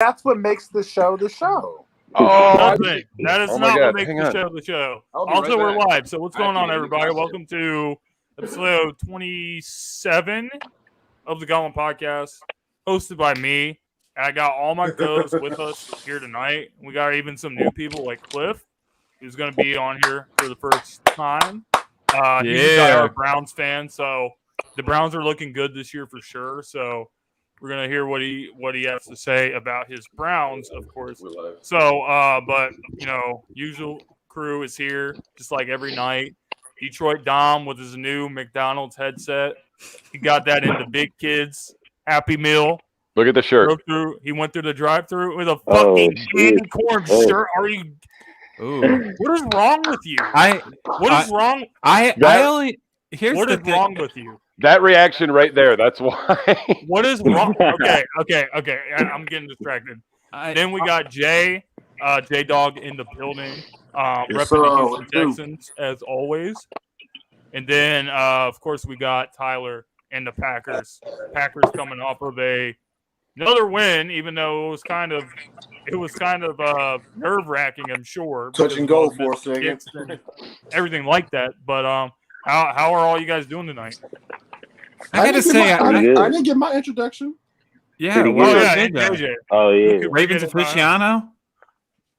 That's what makes the show the show. Oh, that is not what makes the show the show. Also, we're live. So what's going on, everybody? Welcome to episode 27 of the Gauntlet podcast, hosted by me. I got all my co-hosts with us here tonight. We got even some new people like Cliff, who's going to be on here for the first time. He's a diehard Browns fan, so the Browns are looking good this year for sure. So we're gonna hear what he has to say about his Browns, of course. So, but usual crew is here just like every night. Detroit Dom with his new McDonald's headset. He got that in the Big Kids Happy Meal. Look at the shirt. He went through the drive-through with a fucking candy corn shirt. Are you? Ooh. What is wrong with you? What is wrong with you? That reaction right there. That's why. What is wrong? Okay. I'm getting distracted. Then we got J Dog in the building, representing the Texans as always. And then, of course, we got Tyler and the Packers. Packers coming off of another win, even though it was kind of nerve-wracking, I'm sure. Touch and go for a second. Everything like that. But how are all you guys doing tonight? I gotta say, I didn't get my introduction. Yeah. Ravens aficionado.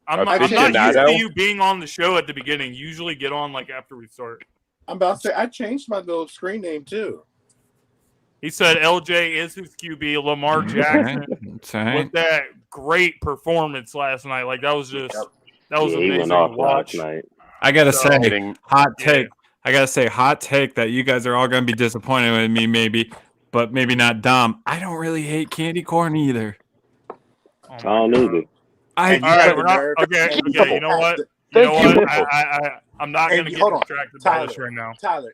I'm not used to you being on the show at the beginning. Usually get on like after we start. I'm about to say I changed my little screen name too. He said LJ is his QB. Lamar Jackson with that great performance last night. Like that was amazing to watch. I gotta say, hot take. I gotta say, hot take that you guys are all gonna be disappointed with me, maybe, but maybe not Dom. I don't really hate candy corn either. I don't either. Okay. You know what? I'm not gonna get distracted by this right now. Tyler,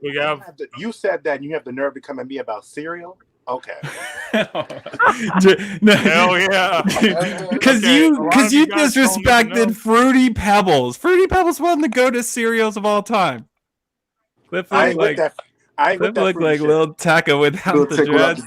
you said that, and you have the nerve to come at me about cereal. Okay. Hell yeah. Because you disrespected Fruity Pebbles. Fruity Pebbles one of the go-to cereals of all time. Cliff looked like little Taka without the dress.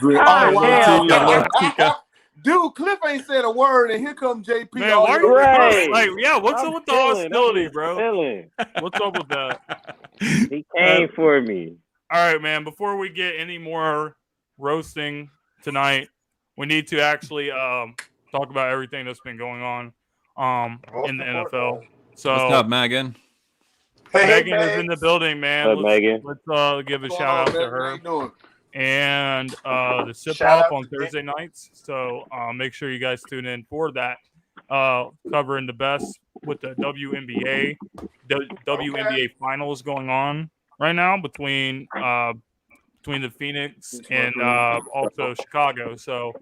Dude, Cliff ain't said a word, and here comes JP. Man, why are you what's up with the hostility, bro? What's up with that? He came for me. All right, man. Before we get any more roasting tonight, we need to actually talk about everything that's been going on in the NFL. So, what's up, Megan? Megan is in the building, man. Megan. Let's give a shout out to her. And the Sip Off on Thursday nights. So make sure you guys tune in for that. Covering the best with the WNBA. The WNBA finals going on right now between the Phoenix and also Chicago. So,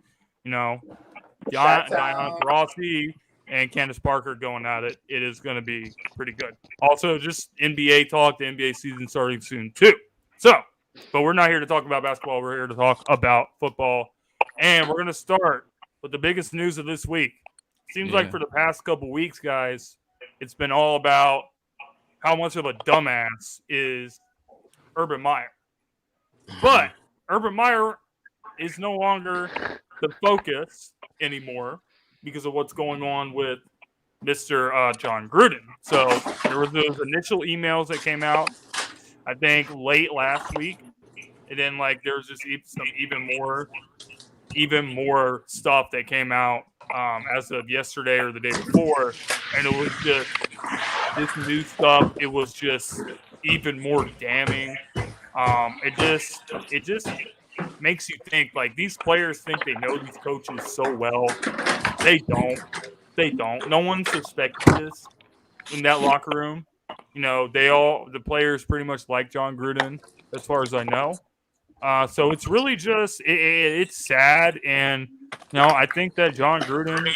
Diana Rossi and Candace Parker going at it. It is going to be pretty good. Also, just NBA talk. The NBA season starting soon, too. So, but we're not here to talk about basketball. We're here to talk about football. And we're going to start with the biggest news of this week. Seems like for the past couple weeks, guys, it's been all about how much of a dumbass is Urban Meyer. But Urban Meyer is no longer the focus anymore because of what's going on with Mr. John Gruden. So there were those initial emails that came out, I think, late last week. And then, there was just some even more stuff that came out as of yesterday or the day before. And it was just this new stuff. It was just even more damning. It just makes you think, these players think they know these coaches so well. They don't. No one suspected this in that locker room. The players pretty much like John Gruden, as far as I know. So it's really just it's sad, and I think that John Gruden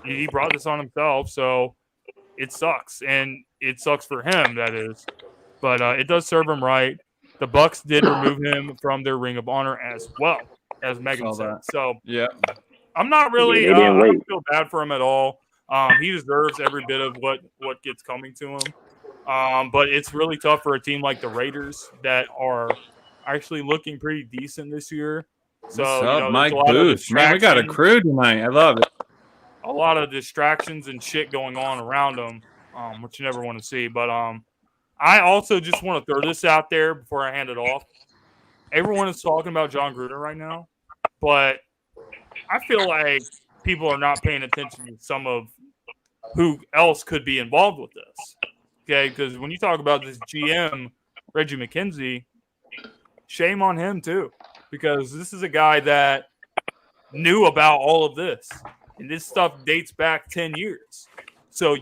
he brought this on himself, so it sucks, and it sucks for him, that is. But it does serve him right. The Bucks did remove him from their Ring of Honor as well, as Megan said. So yeah, I'm not really I don't feel bad for him at all. He deserves every bit of what gets coming to him. But it's really tough for a team like the Raiders that are actually looking pretty decent this year. So, What's up, Mike Booth? Man, we got a crew tonight. I love it. a lot of distractions and shit going on around him, which you never want to see. But I also just want to throw this out there before I hand it off. Everyone is talking about John Gruden right now, but I feel like people are not paying attention to some of who else could be involved with this. Okay, because when you talk about this GM, Reggie McKenzie, shame on him too, because this is a guy that knew about all of this, and this stuff dates back 10 years. So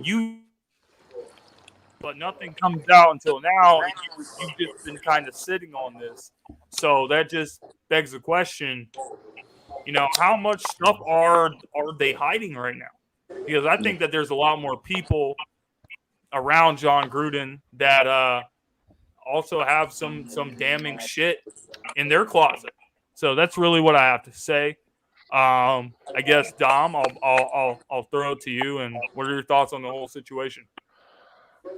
but nothing comes out until now, and you've just been kind of sitting on this. So that just begs the question, how much stuff are they hiding right now? Because I think that there's a lot more people around John Gruden that also have some damning shit in their closet. So that's really what I have to say. I guess Dom, I'll throw it to you. And what are your thoughts on the whole situation?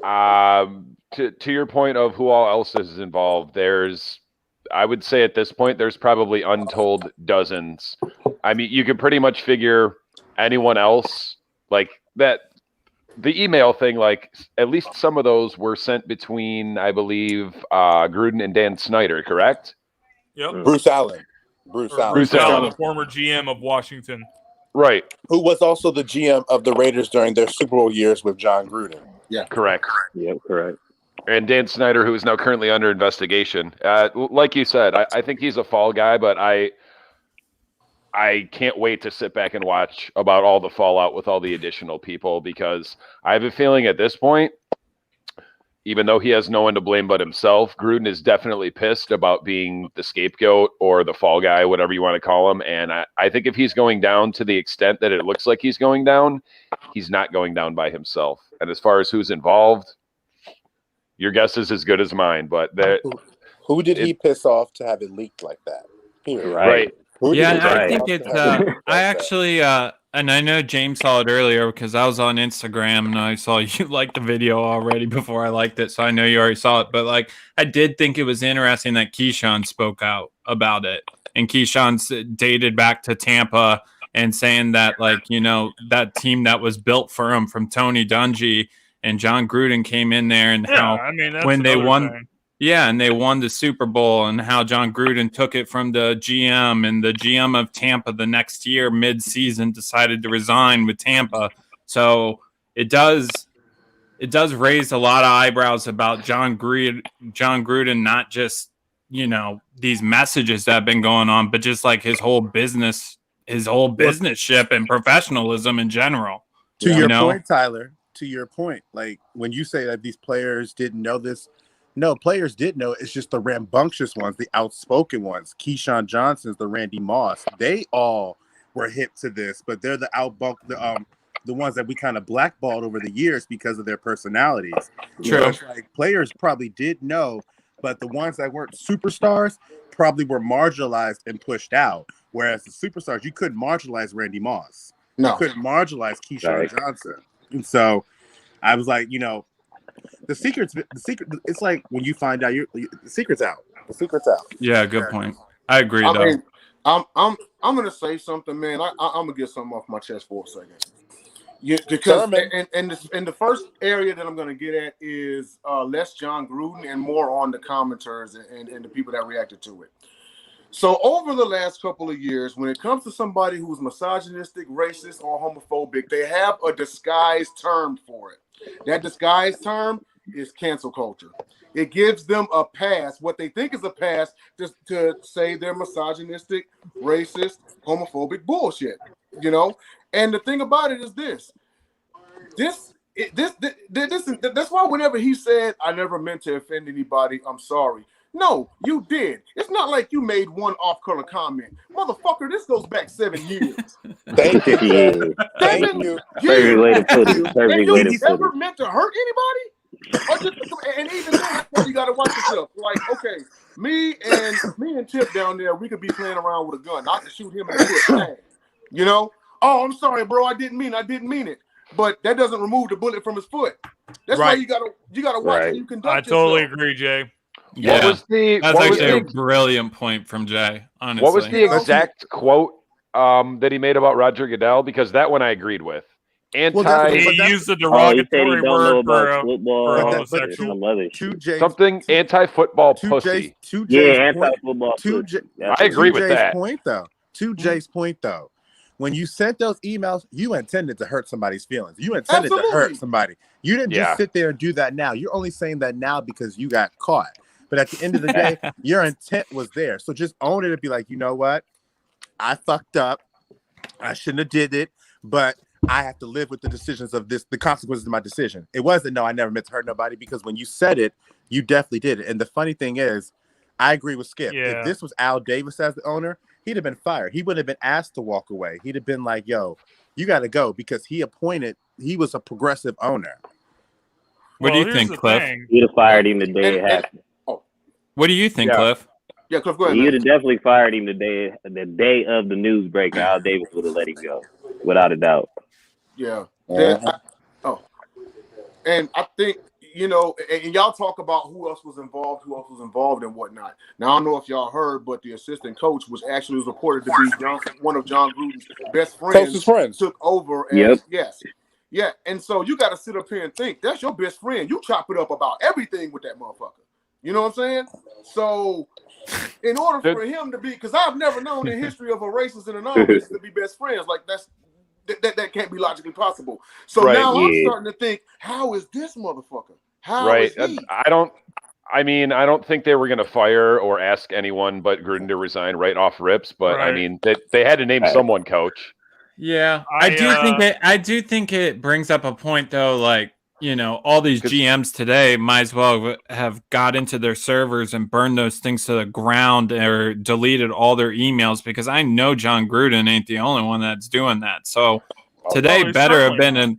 To your point of who all else is involved, I would say at this point, there's probably untold dozens. I mean, you could pretty much figure anyone else like that. The email thing, like at least some of those were sent between, I believe, Gruden and Dan Snyder, correct? Yep. Bruce Allen, the former GM of Washington. Right. Who was also the GM of the Raiders during their Super Bowl years with John Gruden. Yeah. Correct. Yep, correct. And Dan Snyder, who is now currently under investigation. Like you said, I think he's a fall guy, but I can't wait to sit back and watch about all the fallout with all the additional people, because I have a feeling at this point, even though he has no one to blame but himself, Gruden is definitely pissed about being the scapegoat or the fall guy, whatever you want to call him. And I think if he's going down to the extent that it looks like he's going down, he's not going down by himself. And as far as who's involved, your guess is as good as mine. But who did he piss off to have it leaked like that? Right. I think it's. I actually, and I know James saw it earlier because I was on Instagram and I saw you liked the video already before I liked it, so I know you already saw it. But I did think it was interesting that Keyshawn spoke out about it, and Keyshawn's dated back to Tampa and saying that that team that was built for him from Tony Dungy and John Gruden came in there, and that's when they won. Thing. Yeah, and they won the Super Bowl, and how John Gruden took it from the GM, and the GM of Tampa the next year, mid-season, decided to resign with Tampa. So it does raise a lot of eyebrows about John Gruden, not just these messages that have been going on, but just like his whole business ship and professionalism in general. To your point, Tyler. To your point, like when you say that these players didn't know this. No, players did know. It's just the rambunctious ones, the outspoken ones. Keyshawn Johnson's, the Randy Moss. They all were hip to this, but they're the the ones that we kind of blackballed over the years because of their personalities. True. So it's like players probably did know, but the ones that weren't superstars probably were marginalized and pushed out. Whereas the superstars, you couldn't marginalize Randy Moss. No. You couldn't marginalize Keyshawn Johnson. And so I was like, the secret. It's like when you find out the secret's out. The secret's out. Yeah, good point. I agree. I mean, I'm gonna say something, man. I'm gonna get something off my chest for a second. Because and the first area that I'm gonna get at is less John Gruden and more on the commenters and the people that reacted to it. So over the last couple of years, when it comes to somebody who's misogynistic, racist, or homophobic, they have a disguised term for it. That disguised term is cancel culture. It gives them a pass, what they think is a pass, just to say they're misogynistic, racist, homophobic bullshit, And the thing about it is that's why whenever he said, "I never meant to offend anybody, I'm sorry." No, you did. It's not like you made one off-color comment. Motherfucker, this goes back 7 years. Thank you. Thank you. Very related. Very related. You never meant to hurt anybody? And even then, you got to watch yourself. Like, okay, me and Tip down there, we could be playing around with a gun. I could shoot him in the foot. Oh, I'm sorry, bro. I didn't mean it. But that doesn't remove the bullet from his foot. That's why you gotta watch how you conduct yourself. I totally agree, Jay. Yeah, that's actually a brilliant point from Jay. Honestly, what was the exact quote that he made about Roger Goodell? Because that one I agreed with. He used a derogatory word for something anti-football pussy. Anti-football pussy. I agree with that. To Jay's point, though, when you sent those emails, you intended to hurt somebody's feelings. You intended to hurt somebody. You didn't just sit there and do that now. You're only saying that now because you got caught. But at the end of the day, your intent was there. So just own it and be like, you know what? I fucked up. I shouldn't have did it, but I have to live with the decisions of this, the consequences of my decision. It wasn't, no, I never meant to hurt nobody, because when you said it, you definitely did it. And the funny thing is, I agree with Skip. Yeah. If this was Al Davis as the owner, he'd have been fired. He wouldn't have been asked to walk away. He'd have been like, yo, you got to go, because he was a progressive owner. What do you think, Cliff? He'd have fired him the day it happened. What do you think, Cliff? Yeah, Cliff, go ahead. You'd have definitely fired him the day of the news break. Al Davis would have let him go, without a doubt. Yeah. And I think, and y'all talk about who else was involved and whatnot. Now, I don't know if y'all heard, but the assistant coach was reported to be one of John Gruden's best friends. Took over. Yeah. And so you got to sit up here and think, that's your best friend. You chop it up about everything with that motherfucker. You know what I'm saying? So in order for him to be, because I've never known the history of a racist and a non-racist to be best friends. Like that can't be logically possible. So now I'm starting to think, how is this motherfucker? How is he? I don't think they were going to fire or ask anyone but Gruden to resign right off rips. But I mean, they had to name someone coach. Yeah, I do think it brings up a point though. Like, all these GMs today might as well have got into their servers and burned those things to the ground or deleted all their emails, because I know John Gruden ain't the only one that's doing that. So today better have been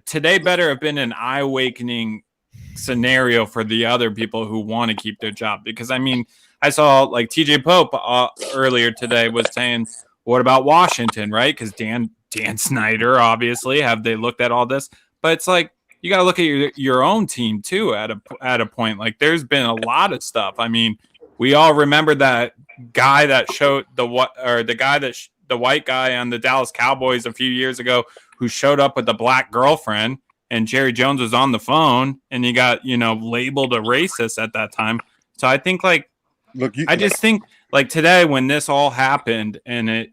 today better have been an eye-awakening scenario for the other people who want to keep their job. Because I mean, I saw like TJ Pope earlier today was saying, what about Washington, right? Because Dan Snyder, obviously, have they looked at all this? But it's like, you got to look at your own team too at a point. Like, there's been a lot of stuff. I mean, we all remember that guy that showed the white guy on the Dallas Cowboys a few years ago who showed up with a black girlfriend, and Jerry Jones was on the phone, and he got labeled a racist at that time. So I think I just think like today when this all happened, and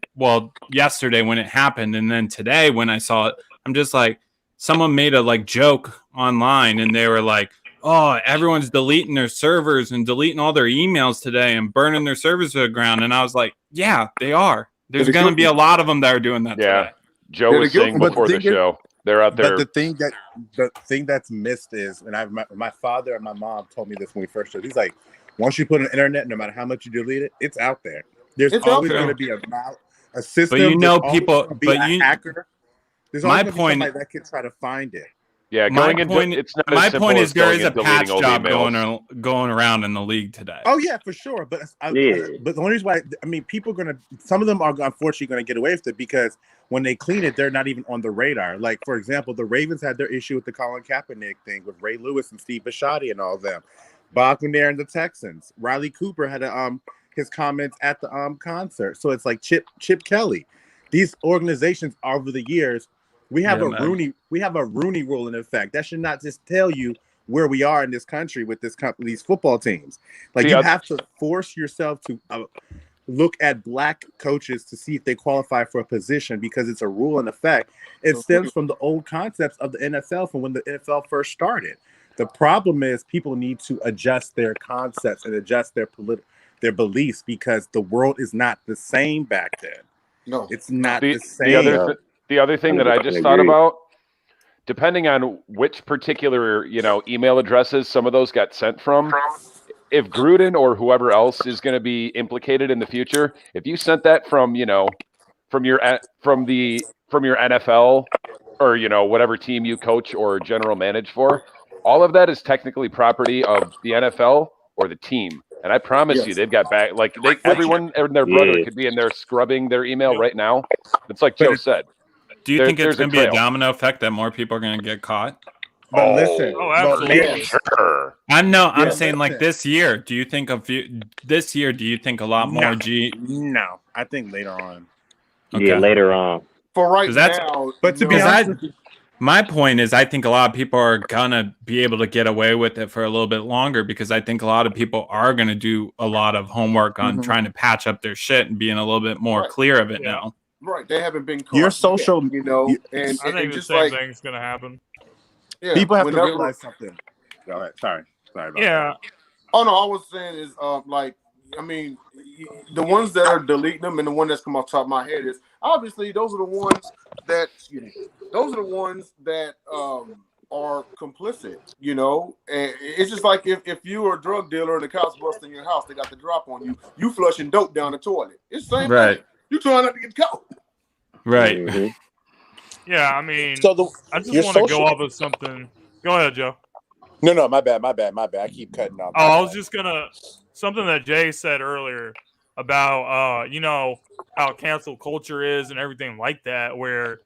yesterday when it happened, and then today when I saw it, I'm just like, someone made a joke online, and they were like, oh, everyone's deleting their servers and deleting all their emails today and burning their servers to the ground. And I was like, yeah, they are. There's going to be a lot of them that are doing that today. Joe was saying before the show, they're out there. But the thing that's missed is, and my father and my mom told me this when we first started. He's like, once you put on the internet, no matter how much you delete it, it's out there. There's always going to be a system. But a hacker. There's my point that can try to find it. Yeah, my point is there is a patch job going around in the league today. Oh yeah, for sure. But the only reason why, people are gonna, some of them are unfortunately going to get away with it, because when they clean it, they're not even on the radar. Like, for example, the Ravens had their issue with the Colin Kaepernick thing with Ray Lewis and Steve Bisciotti and all of them. Bob McNair and the Texans. Riley Cooper had his comments at the concert. So it's like Chip Kelly. These organizations over the years. We have a Rooney rule in effect. That should not just tell you where we are in this country with these football teams. Like, you have to force yourself to look at black coaches to see if they qualify for a position, because it's a rule in effect. It stems from the old concepts of the NFL from when the NFL first started. The problem is people need to adjust their concepts and adjust their beliefs, because the world is not the same back then. No, it's not the same. The other thing that I just thought about, depending on which particular, email addresses some of those got sent from, if Gruden or whoever else is going to be implicated in the future, if you sent that from your NFL or, whatever team you coach or general manage for, all of that is technically property of the NFL or the team. And I promise you, they've got back, everyone and their brother could be in there scrubbing their email right now. It's like Joe said. Do you think it's going to be a domino effect that more people are going to get caught? But listen, absolutely. Sure. I'm saying like this year. Do you think this year? Do you think a lot more No, I think later on. Okay. Yeah, later on. For right now, but to be honest, my point is, I think a lot of people are gonna be able to get away with it for a little bit longer because I think a lot of people are gonna do a lot of homework on trying to patch up their shit and being a little bit more clear of it now. Right, they haven't been caught your social, yet, and I think just the same thing's gonna happen. Yeah, people have to realize something. Go ahead. Sorry about that. Oh no, I was saying is the ones that are deleting them and the one that's come off the top of my head is obviously those are the ones that are complicit, and it's just like if you are a drug dealer and the cops bust in your house, they got the drop on you, you flushing dope down the toilet. It's the same thing. You trying not to get caught. Right. Mm-hmm. Yeah, I mean, I just want to go off of something. Go ahead, Joe. No, my bad. I keep cutting off. I was just something that Jay said earlier about, how cancel culture is and everything like that, where,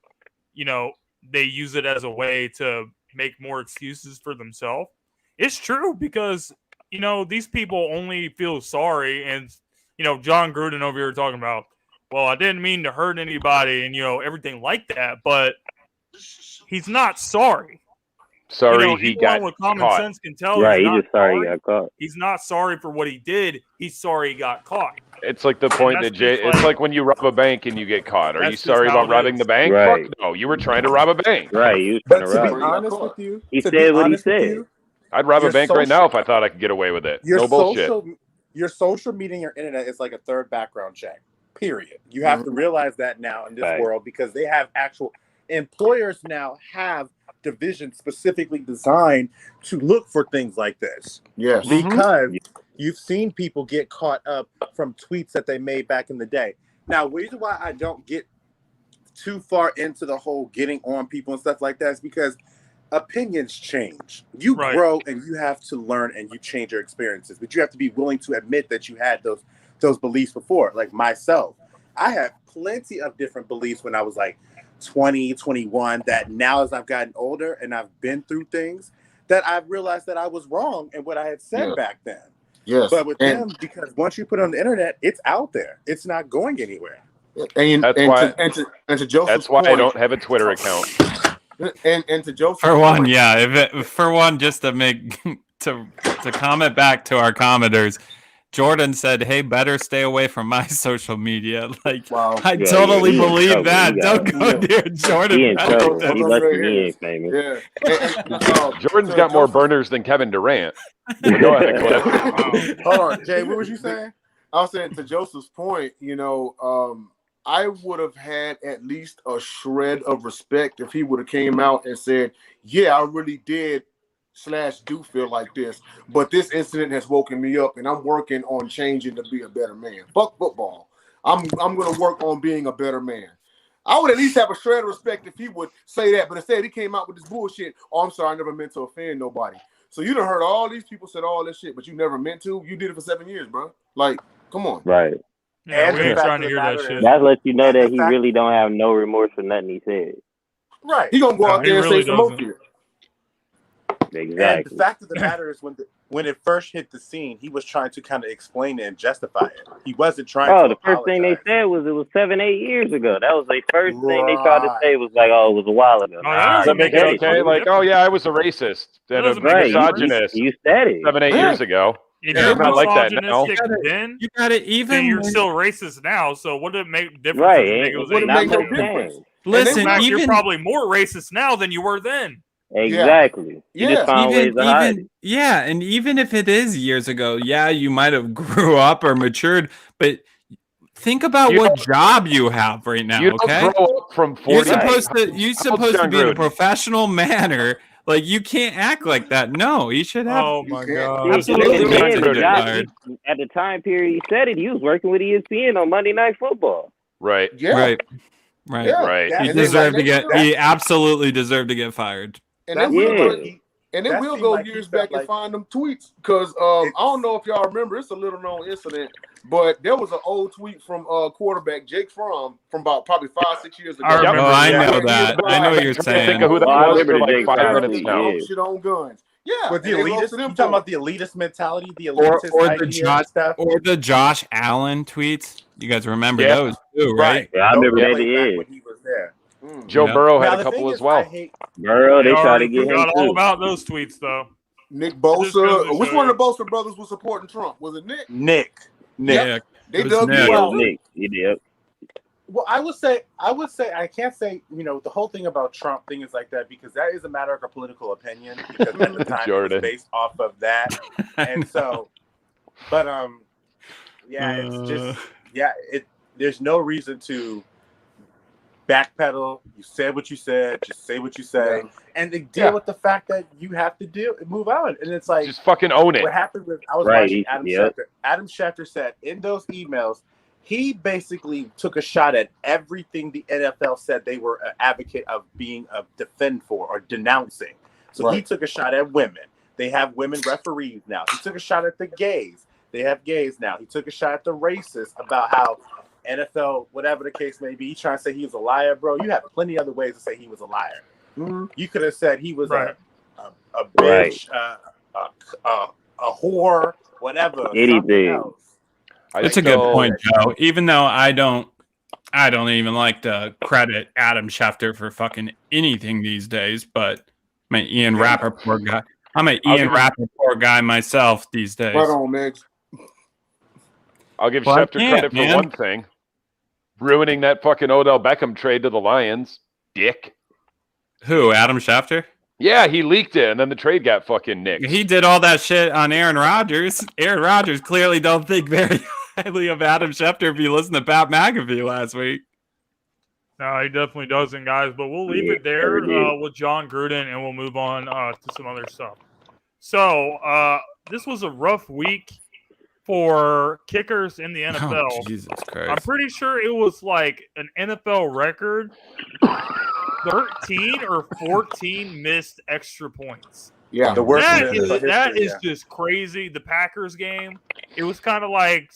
they use it as a way to make more excuses for themselves. It's true because, these people only feel sorry. And, John Gruden over here talking about, well, I didn't mean to hurt anybody and, everything like that, but he's not sorry. Sorry, he got with common caught. sense can tell. Right, he's just sorry he got caught. He's not sorry for what he did. He's sorry he got caught. It's like the point that Jay. It's like when you rob a bank and you get caught. Are you sorry about robbing the bank? Right. Fuck no, you were trying to rob a bank. Right, you were But trying to be honest with you, he said what he said. I'd rob a bank right now if I thought I could get away with it. No bullshit. Your social media and your internet is like a third background check. Period. You have to realize that now in this world because they have actual employers now have divisions specifically designed to look for things like this. Yes. Because you've seen people get caught up from tweets that they made back in the day. Now, the reason why I don't get too far into the whole getting on people and stuff like that is because opinions change. You grow and you have to learn and you change your experiences, but you have to be willing to admit that you had those beliefs before. Like myself, I had plenty of different beliefs when I was like 20, 21, that now as I've gotten older and I've been through things that I've realized that I was wrong in what I had said back then. Yes. But with them, because once you put it on the internet, it's out there. It's not going anywhere. And to Joseph's that's why point, I don't have a Twitter account. And to Joseph's for one, point, just to make to comment back to our commenters, Jordan said, "Hey, better stay away from my social media." Like, I totally believe that. Don't go near Jordan. He in trouble. He lucky he ain't famous. Yeah. Jordan's got more burners than Kevin Durant. Go ahead, Cliff. Hold on, Jay. What was you saying? I was saying to Joseph's point. I would have had at least a shred of respect if he would have came out and said, "Yeah, I really did." /do feel like this, but this incident has woken me up and I'm working on changing to be a better man. Fuck football. I'm going to work on being a better man. I would at least have a shred of respect if he would say that, but instead he came out with this bullshit. Oh, I'm sorry, I never meant to offend nobody. So you done heard all these people said all this shit, but you never meant to. You did it for 7 years, bro. Like, come on. Right. Yeah, we ain't trying to hear that shit. That lets you know that he really don't have no remorse for nothing he said. Right. He gonna go out there and say some more shit. Exactly. And the fact of the matter is, when it first hit the scene, he was trying to kind of explain it and justify it. He wasn't trying to. The first thing they said was it was 7-8 years ago. That was the first thing they tried to say was like, oh, it was a while ago. Does that make it okay? Like, oh yeah, I was a racist and a misogynist. You said it 7-8 years ago. If you're not like that now. Then you got it. Even you're still racist now. So what did it make difference? Right. It would make no difference. Listen, you're probably more racist now than you were then. Exactly. You just found ways to hide it. Yeah, and even if it is years ago, you might have grew up or matured, but think about what job you have right now. You don't grow up from 40. You're supposed to be in a professional manner. Like, you can't act like that. No, you should have. Oh my god! Absolutely. At the time period he said it, he was working with ESPN on Monday Night Football. Right. Yeah. Right. He absolutely deserved to get fired. And then we'll go years back and find them tweets because I don't know if y'all remember. It's a little known incident. But there was an old tweet from quarterback Jake Fromm from about probably 5-6 years ago. I know that. I know what you're saying. Think of who that was for like 5 minutes now. Shit on guns. Yeah, with the elitist. You talking about the elitist mentality, the elitist idea stuff, or the Josh Allen tweets? You guys remember those too, right? Yeah, I remember that. When he was there. Joe Burrow had a couple as well. Burrow, they tried to get him too. All about those tweets though. Nick Bosa. Which one of the Bosa brothers was supporting Trump? Was it Nick? Nick. Yep. They dug Nick. He did. Well, I would say, I can't say, the whole thing about Trump thing is like that because that is a matter of a political opinion because at the time it was based off of that. And so, but, it's just, there's no reason to backpedal. You said what you said, just say what you say, and to deal with the fact that you have to move on. And it's like, just fucking own it. What happened with, I was watching Adam Schefter. Adam Schefter said in those emails, he basically took a shot at everything the NFL said they were an advocate of being a defend for or denouncing. So he took a shot at women. They have women referees now. He took a shot at the gays. They have gays now. He took a shot at the racists about how NFL, whatever the case may be, he's trying to say he was a liar, bro. You have plenty of other ways to say he was a liar. Mm-hmm. You could have said he was a bitch, a whore, whatever. Anything. It's a good point, Joe. Even though I don't even like to credit Adam Schefter for fucking anything these days, but I'm an Ian Rappaport guy. I'm an Ian Rappaport guy myself these days. Right on, Migs. I'll give Schefter credit for one thing. Ruining that fucking Odell Beckham trade to the Lions. Dick. Who, Adam Schefter? Yeah, he leaked it, and then the trade got fucking nicked. He did all that shit on Aaron Rodgers. Aaron Rodgers clearly don't think very highly of Adam Schefter if you listen to Pat McAfee last week. No, he definitely doesn't, guys. But we'll leave it there with John Gruden, and we'll move on to some other stuff. So this was a rough week for kickers in the NFL. Oh, Jesus Christ. I'm pretty sure it was like an NFL record. 13 or 14 missed extra points. Yeah, the worst. That is just crazy. The Packers game, it was kind of like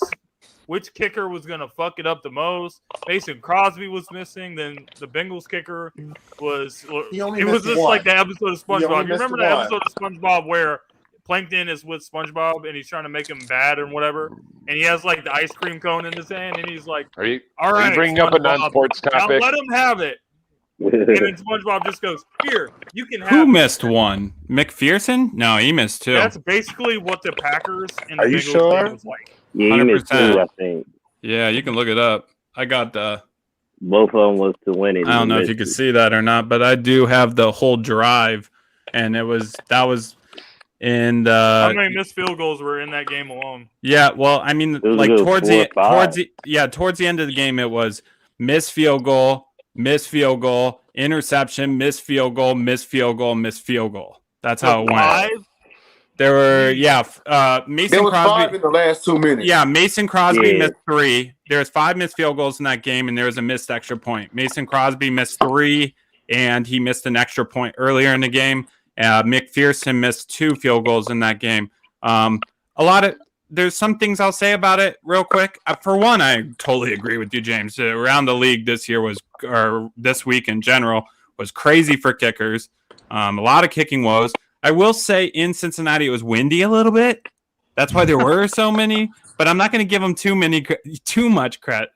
which kicker was going to fuck it up the most. Mason Crosby was missing. Then the Bengals kicker was. It was just like the episode of SpongeBob. You remember that episode of SpongeBob where Plankton is with SpongeBob and he's trying to make him bad and whatever, and he has like the ice cream cone in his hand, and he's like, "Are you SpongeBob, bringing up a non-sports topic? Now let him have it." And then SpongeBob just goes, "Here, you can have." Who missed one? McPherson? No, he missed two. That's basically what the Packers and the Bengals game was like. Yeah, he missed two, I think. Yeah, you can look it up. I got the. Both of them was to win it. I don't know if you could see that or not, but I do have the whole drive, and that was in the. How many missed field goals were in that game alone? Yeah, well, I mean, like towards the end of the game, it was missed field goal. Missed field goal, interception, missed field goal, missed field goal, missed field goal. That's how it went. There were, Mason there was Crosby. 5 in the last 2 minutes. Yeah, Mason Crosby missed 3. There's 5 missed field goals in that game, and there was a missed extra point. Mason Crosby missed 3, and he missed an extra point earlier in the game. McPherson missed 2 field goals in that game. There's some things I'll say about it real quick. For one, I totally agree with you, James. Around the league this year or this week in general, was crazy for kickers. A lot of kicking woes. I will say in Cincinnati, it was windy a little bit. That's why there were so many. But I'm not going to give them too much credit,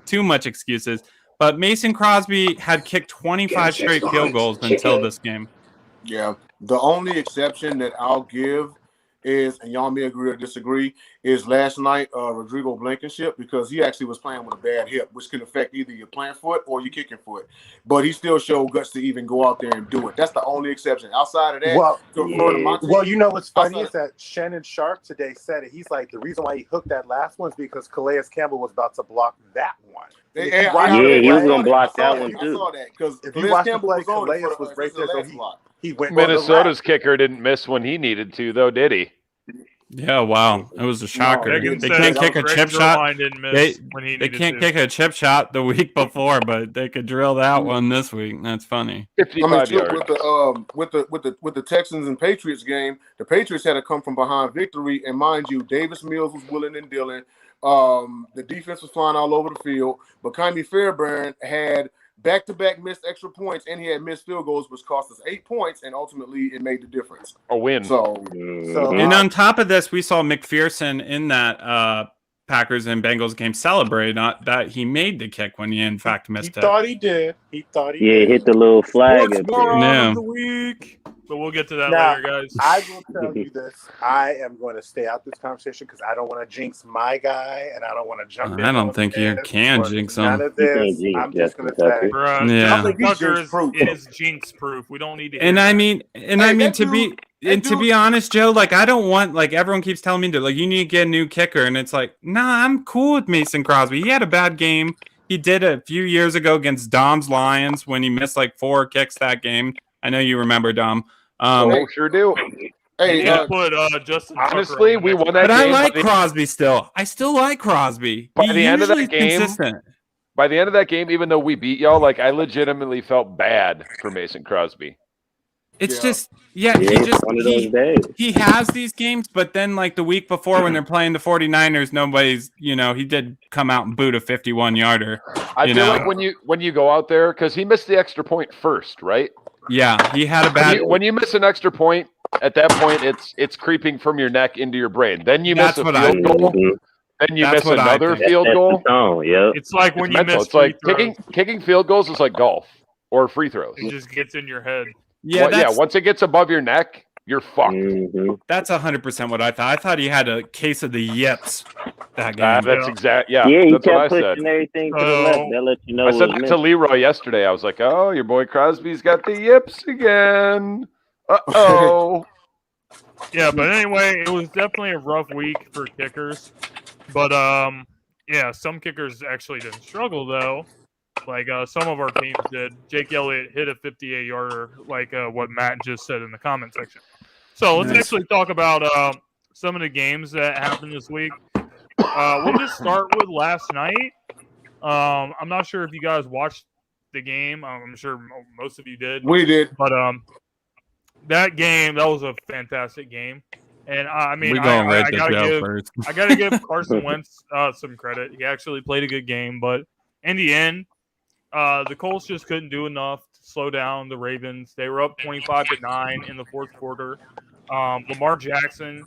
too much excuses. But Mason Crosby had kicked 25 straight field goals until this game. Yeah. The only exception that I'll give is, and y'all may agree or disagree, is last night Rodrigo Blankenship, because he actually was playing with a bad hip, which can affect either your plant foot or your kicking foot. But he still showed guts to even go out there and do it. That's the only exception. Outside of that, what's funny is that Shannon Sharp today said it. He's like, the reason why he hooked that last one is because Calais Campbell was about to block that one. He was going to block that one too. I saw that because if you watch the play, Calais was right there, so he went. Minnesota's kicker didn't miss when he needed to, though, did he? Yeah, wow, it was a shocker. They can't kick a chip shot. They can't kick a chip shot the week before, but they could drill that one this week. That's funny. 55 yards. With the Texans and Patriots game, the Patriots had a come from behind victory, and mind you, Davis Mills was willing and dealing. The defense was flying all over the field, but Kyrie Fairbairn had back-to-back missed extra points, and he had missed field goals, which cost us 8 points, and ultimately it made the difference. A win. And on top of this, we saw McPherson in that Packers and Bengals game celebrate, not that he made the kick when he in fact missed it. He thought he did. He hit the little flag. What's moron of the week? But we'll get to that later, guys. I will tell you this. I am going to stay out this conversation because I don't want to jinx my guy, and I don't want to jump in. I don't think you can jinx him. None of this. I'm just going to say. Tucker is jinx proof. We don't need to. And I mean, to be honest, Joe, like I don't want, like everyone keeps telling me to, like, you need to get a new kicker, and it's like, nah, I'm cool with Mason Crosby. He had a bad game. He did a few years ago against Dom's Lions when he missed like 4 kicks that game. I know you remember, Dom. Sure do. Hey, Justin. Honestly, we won that but game. I like Crosby still. I still like Crosby. By the end of that game, consistent. By the end of that game, even though we beat y'all, like I legitimately felt bad for Mason Crosby. It's just, he has these games, but then like the week before when they're playing the 49ers, nobody's, he did come out and boot a 51-yarder. I feel like when you go out there, because he missed the extra point first, right? Yeah, he had a bad. When you miss an extra point, at that point it's creeping from your neck into your brain. Then you miss a field goal. Then you miss another field goal. It's like when you miss. It's like kicking field goals is like golf or free throws. It just gets in your head. Yeah, once it gets above your neck, you're fucked. That's 100% what I thought. I thought he had a case of the yips that game. That's exact. Yeah, he that's kept what I pushing said. everything to the left. They'll let you know. I said that to Leroy yesterday. I was like, "Oh, your boy Crosby's got the yips again." Uh-oh. Yeah, but anyway, it was definitely a rough week for kickers. But some kickers actually didn't struggle though. Like some of our teams did. Jake Elliott hit a 58-yarder, like what Matt just said in the comment section. So let's actually talk about some of the games that happened this week. We'll just start with last night. I'm not sure if you guys watched the game. I'm sure most of you did. We did. But that was a fantastic game. And I mean, I gotta give Carson Wentz some credit. He actually played a good game, but in the end, the Colts just couldn't do enough to slow down the Ravens. They were up 25-9 in the fourth quarter. Lamar Jackson,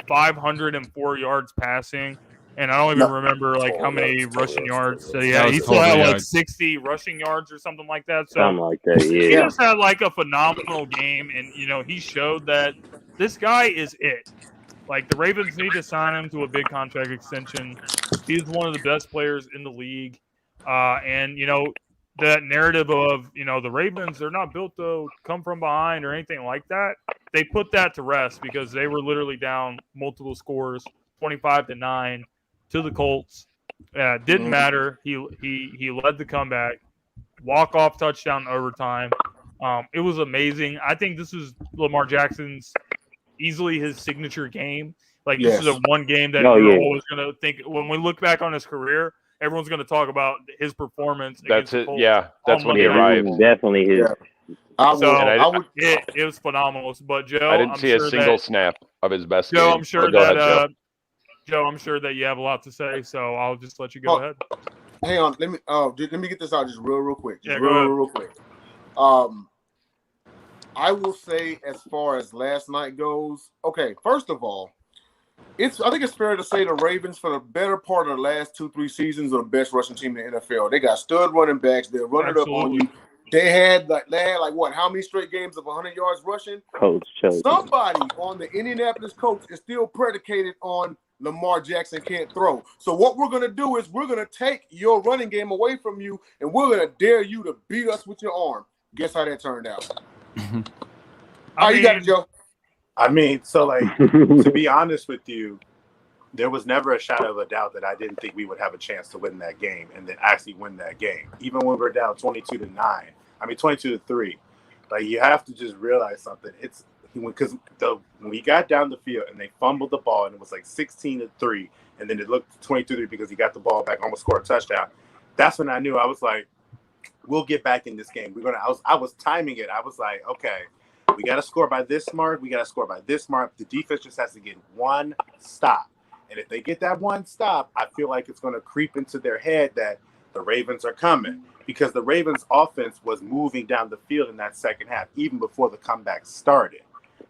504 yards passing, and I don't even remember like how many rushing yards. So yeah, he still had like 60 rushing yards or something like that. So something like that. Yeah, he just had like a phenomenal game, and he showed that this guy is it. Like the Ravens need to sign him to a big contract extension. He's one of the best players in the league, and that narrative of, the Ravens, they're not built to come from behind or anything like that. They put that to rest because they were literally down multiple scores, 25-9 to the Colts. Didn't matter. He led the comeback, walk-off touchdown overtime. It was amazing. I think this is Lamar Jackson's easily his signature game. Like this is a one game that we're always going to think when we look back on his career. Everyone's going to talk about his performance. That's it. Yeah, that's when he arrived. Definitely his. It was phenomenal. But Joe, I didn't see a single snap of his best game. I'm sure that Joe, I'm sure that you have a lot to say. So I'll just let you go ahead. Hang on, let me get this out just real quick. Real quick. I will say, as far as last night goes, okay. First of all, I think it's fair to say the Ravens, for the better part of the last 2-3 seasons, are the best rushing team in the NFL. They got stud running backs. They're running up on you. They had what? How many straight games of 100 yards rushing? Somebody on the Indianapolis Colts is still predicated on Lamar Jackson can't throw. So what we're gonna do is we're gonna take your running game away from you, and we're gonna dare you to beat us with your arm. Guess how that turned out? You got it, Joe. I mean, so like to be honest with you, there was never a shadow of a doubt that I didn't think we would have a chance to win that game and then actually win that game, even when we're down 22-9. I mean 22-3. Like you have to just realize something. It's because when we got down the field and they fumbled the ball and it was like 16-3, and then it looked 22-3 because he got the ball back, almost scored a touchdown. That's when I knew. I was like, we'll get back in this game. I was timing it. I was like, okay, we got to score by this mark. We got to score by this mark. The defense just has to get one stop. And if they get that one stop, I feel like it's going to creep into their head that the Ravens are coming, because the Ravens offense was moving down the field in that second half, even before the comeback started.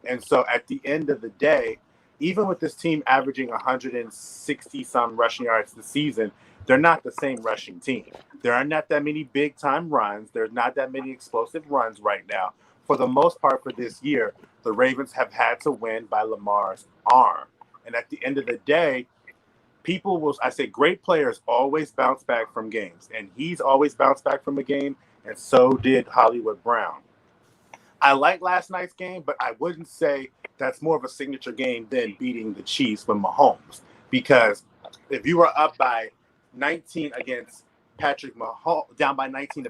And so at the end of the day, even with this team averaging 160-some rushing yards this season, they're not the same rushing team. There are not that many big-time runs. There's not that many explosive runs right now. For the most part for this year, the Ravens have had to win by Lamar's arm. And at the end of the day, great players always bounce back from games. And he's always bounced back from a game, and so did Hollywood Brown. I like last night's game, but I wouldn't say that's more of a signature game than beating the Chiefs with Mahomes. Because if you were up by 19 against Patrick Mahomes, down by 19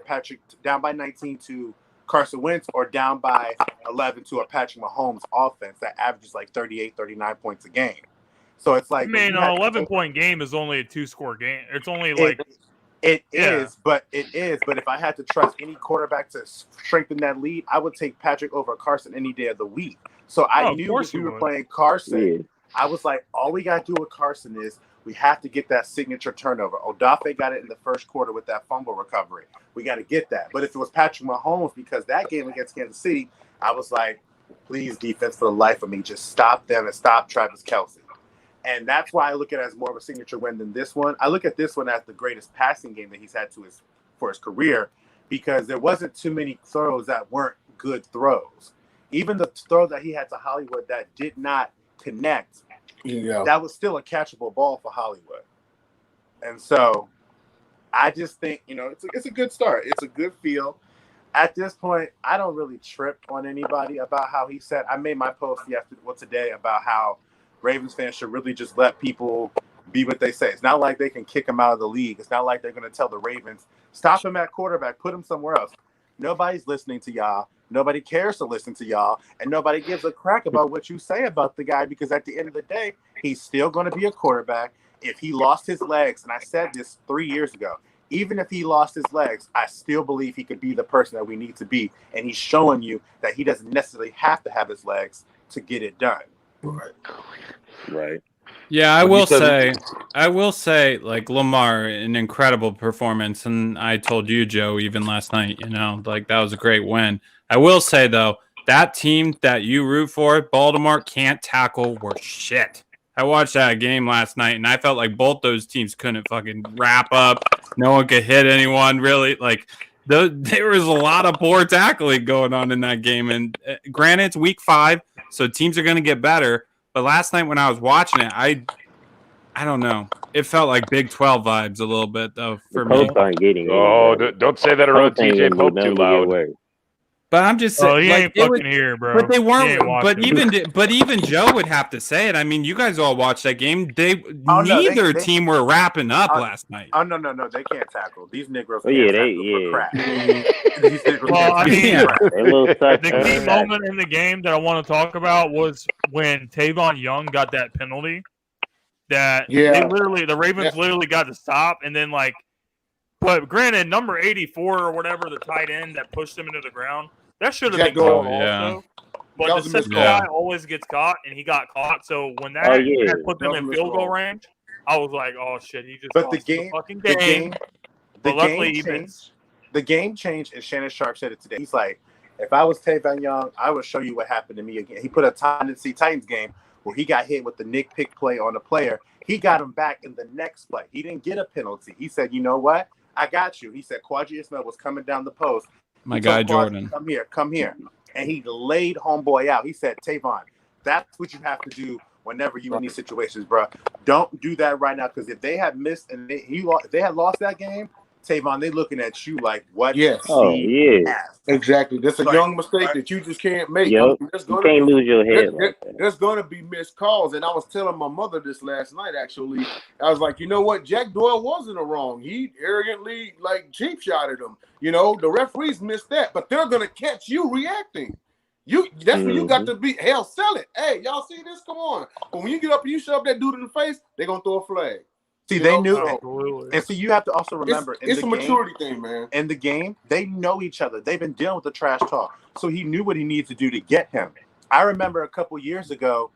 to Carson Wentz, or down by 11 to a Patrick Mahomes offense that averages like 38, 39 points a game. So it's like, I mean, an 11-point game is only a 2-score game. It's only like It is, but if I had to trust any quarterback to strengthen that lead, I would take Patrick over Carson any day of the week. So I knew if we were playing Carson, I was like, all we got to do with Carson is we have to get that signature turnover. Odafe got it in the first quarter with that fumble recovery. We got to get that. But if it was Patrick Mahomes, because that game against Kansas City, I was like, please, defense, for the life of me, just stop them and stop Travis Kelce. And that's why I look at it as more of a signature win than this one. I look at this one as the greatest passing game that he's had for his career, because there wasn't too many throws that weren't good throws. Even the throw that he had to Hollywood that did not connect, that was still a catchable ball for Hollywood. And so I just think, it's a good start. It's a good feel. At this point, I don't really trip on anybody about how he said. I made my post today about how Ravens fans should really just let people be what they say. It's not like they can kick him out of the league. It's not like they're going to tell the Ravens, stop him at quarterback, put him somewhere else. Nobody's listening to y'all. Nobody cares to listen to y'all. And nobody gives a crack about what you say about the guy, because at the end of the day, he's still going to be a quarterback. If he lost his legs, and I said this 3 years ago, even if he lost his legs, I still believe he could be the person that we need to be. And he's showing you that he doesn't necessarily have to have his legs to get it done. Right. Yeah, I will say, like, Lamar, an incredible performance. And I told you, Joe, even last night, that was a great win. I will say, though, that team that you root for, Baltimore, can't tackle worth shit. I watched that game last night, and I felt like both those teams couldn't fucking wrap up. No one could hit anyone, really. Like, there was a lot of poor tackling going on in that game. And granted, it's week 5, so teams are going to get better. But last night when I was watching it, I don't know. It felt like Big 12 vibes a little bit, though, for me. Don't say that around TJ Pope too loud. But I'm just saying, he ain't fucking here, bro. But they weren't. But even Joe would have to say it. I mean, you guys all watched that game. Neither team were wrapping up last night. Oh no, they can't tackle. These Negroes. Crap. These Negroes the key moment in the game that I want to talk about was when Tavon Young got that penalty. The Ravens literally got to stop, and then but granted, number 84 or whatever, the tight end that pushed him into the ground, that should have been called also. But the system guy always gets caught, and he got caught. So when that put them in field goal range, I was like, "Oh shit, he just lost the fucking game." The game changed, and Shannon Sharp said it today. He's like, "If I was Tavon Young, I would show you what happened to me again." He put a Tennessee Titans game where he got hit with the Nick Pick play on a player. He got him back in the next play. He didn't get a penalty. He said, "You know what? I got you." He said Quadri Ismail was coming down the post. My guy Jordan. Come here. And he laid homeboy out. He said, Tavon, that's what you have to do whenever you're in these situations, bro. Don't do that right now, because if they had missed and they had lost that game, Tavon, they looking at you like, what? Yes. Exactly. That's a young mistake that you just can't make. You can't lose your head. There's going to be missed calls. And I was telling my mother this last night, actually. I was like, you know what? Jack Doyle wasn't wrong. He arrogantly, cheap shotted him. The referees missed that. But they're going to catch you reacting. That's when you got to be, hell, sell it. Hey, y'all see this? Come on. But when you get up and you shove that dude in the face, they're going to throw a flag. See, they knew it. And so you have to also remember, it's a maturity thing, man. In the game, they know each other. They've been dealing with the trash talk. So he knew what he needed to do to get him. I remember a couple years ago,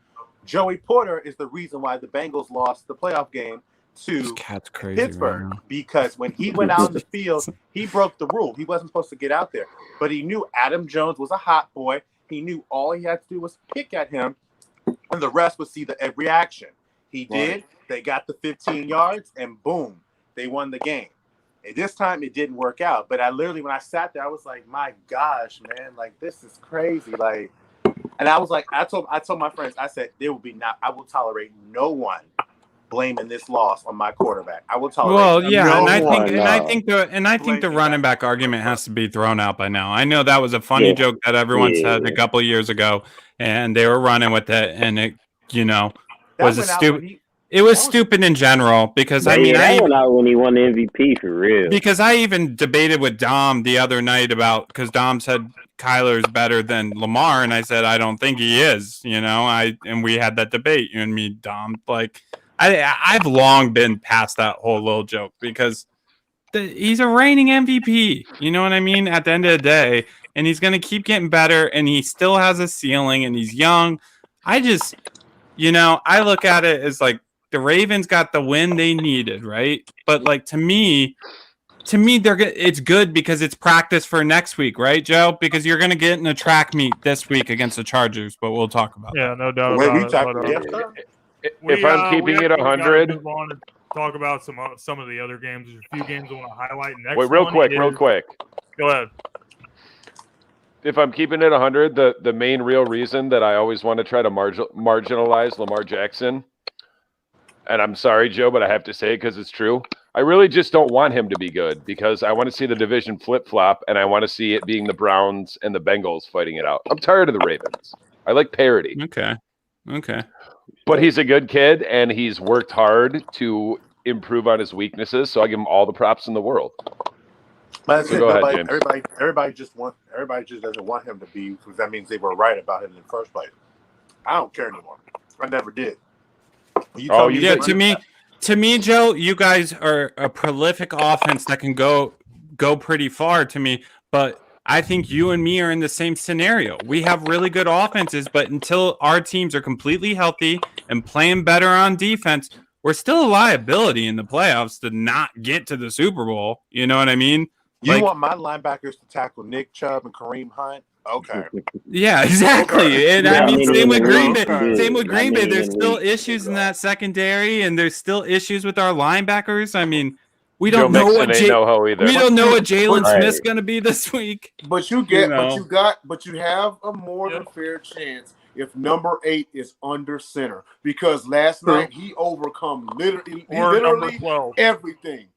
Joey Porter is the reason why the Bengals lost the playoff game to Pittsburgh, because when he went out in the field, he broke the rule. He wasn't supposed to get out there, but he knew Adam Jones was a hot boy. He knew all he had to do was pick at him, and the rest would see the reaction. He did. They got the 15 yards, and boom, they won the game. And this time it didn't work out. But I literally, when I sat there, I was like, my gosh, man, like, this is crazy. Like, and I was like, I told my friends, I said, I will tolerate no one blaming this loss on my quarterback. I will tolerate. Well, yeah, no and I think the running back argument has to be thrown out by now. I know that was a funny joke that everyone said a couple of years ago, and they were running with it, and it, was a stupid. It was stupid in general because I went out when he won the MVP for real. Because I even debated with Dom the other night because Dom said Kyler's better than Lamar, and I said I don't think he is. And we had that debate, you and me, Dom. Like I've long been past that whole little joke because he's a reigning MVP. You know what I mean? At the end of the day, and he's going to keep getting better, and he still has a ceiling, and he's young. I just, I look at it as like. The Ravens got the win they needed, right? But like to me, it's good because it's practice for next week, right, Joe? Because you're going to get in a track meet this week against the Chargers, but we'll talk about that. Yeah, no doubt about it. If I'm keeping it 100, talk about some of the other games. There's a few games I want to highlight. Real quick. Go ahead. If I'm keeping it 100, the main real reason that I always want to try to marginalize Lamar Jackson. And I'm sorry, Joe, but I have to say it because it's true. I really just don't want him to be good because I want to see the division flip-flop, and I want to see it being the Browns and the Bengals fighting it out. I'm tired of the Ravens. I like parity. Okay. But he's a good kid, and he's worked hard to improve on his weaknesses, so I give him all the props in the world. But go ahead, James. Everybody just doesn't want him to be, because that means they were right about him in the first place. I don't care anymore. I never did. To me, Joe, you guys are a prolific offense that can go pretty far to me, but I think you and me are in the same scenario. We have really good offenses, but until our teams are completely healthy and playing better on defense, we're still a liability in the playoffs to not get to the Super Bowl. You know what I mean? You want my linebackers to tackle Nick Chubb and Kareem Hunt? Okay. Yeah, exactly. And same with Green Bay. There's still issues in that secondary, and there's still issues with our linebackers. I mean, we don't know what Jalen Smith's going to be this week. But you have a more than fair chance if number 8 is under center, because last night he overcome literally everything.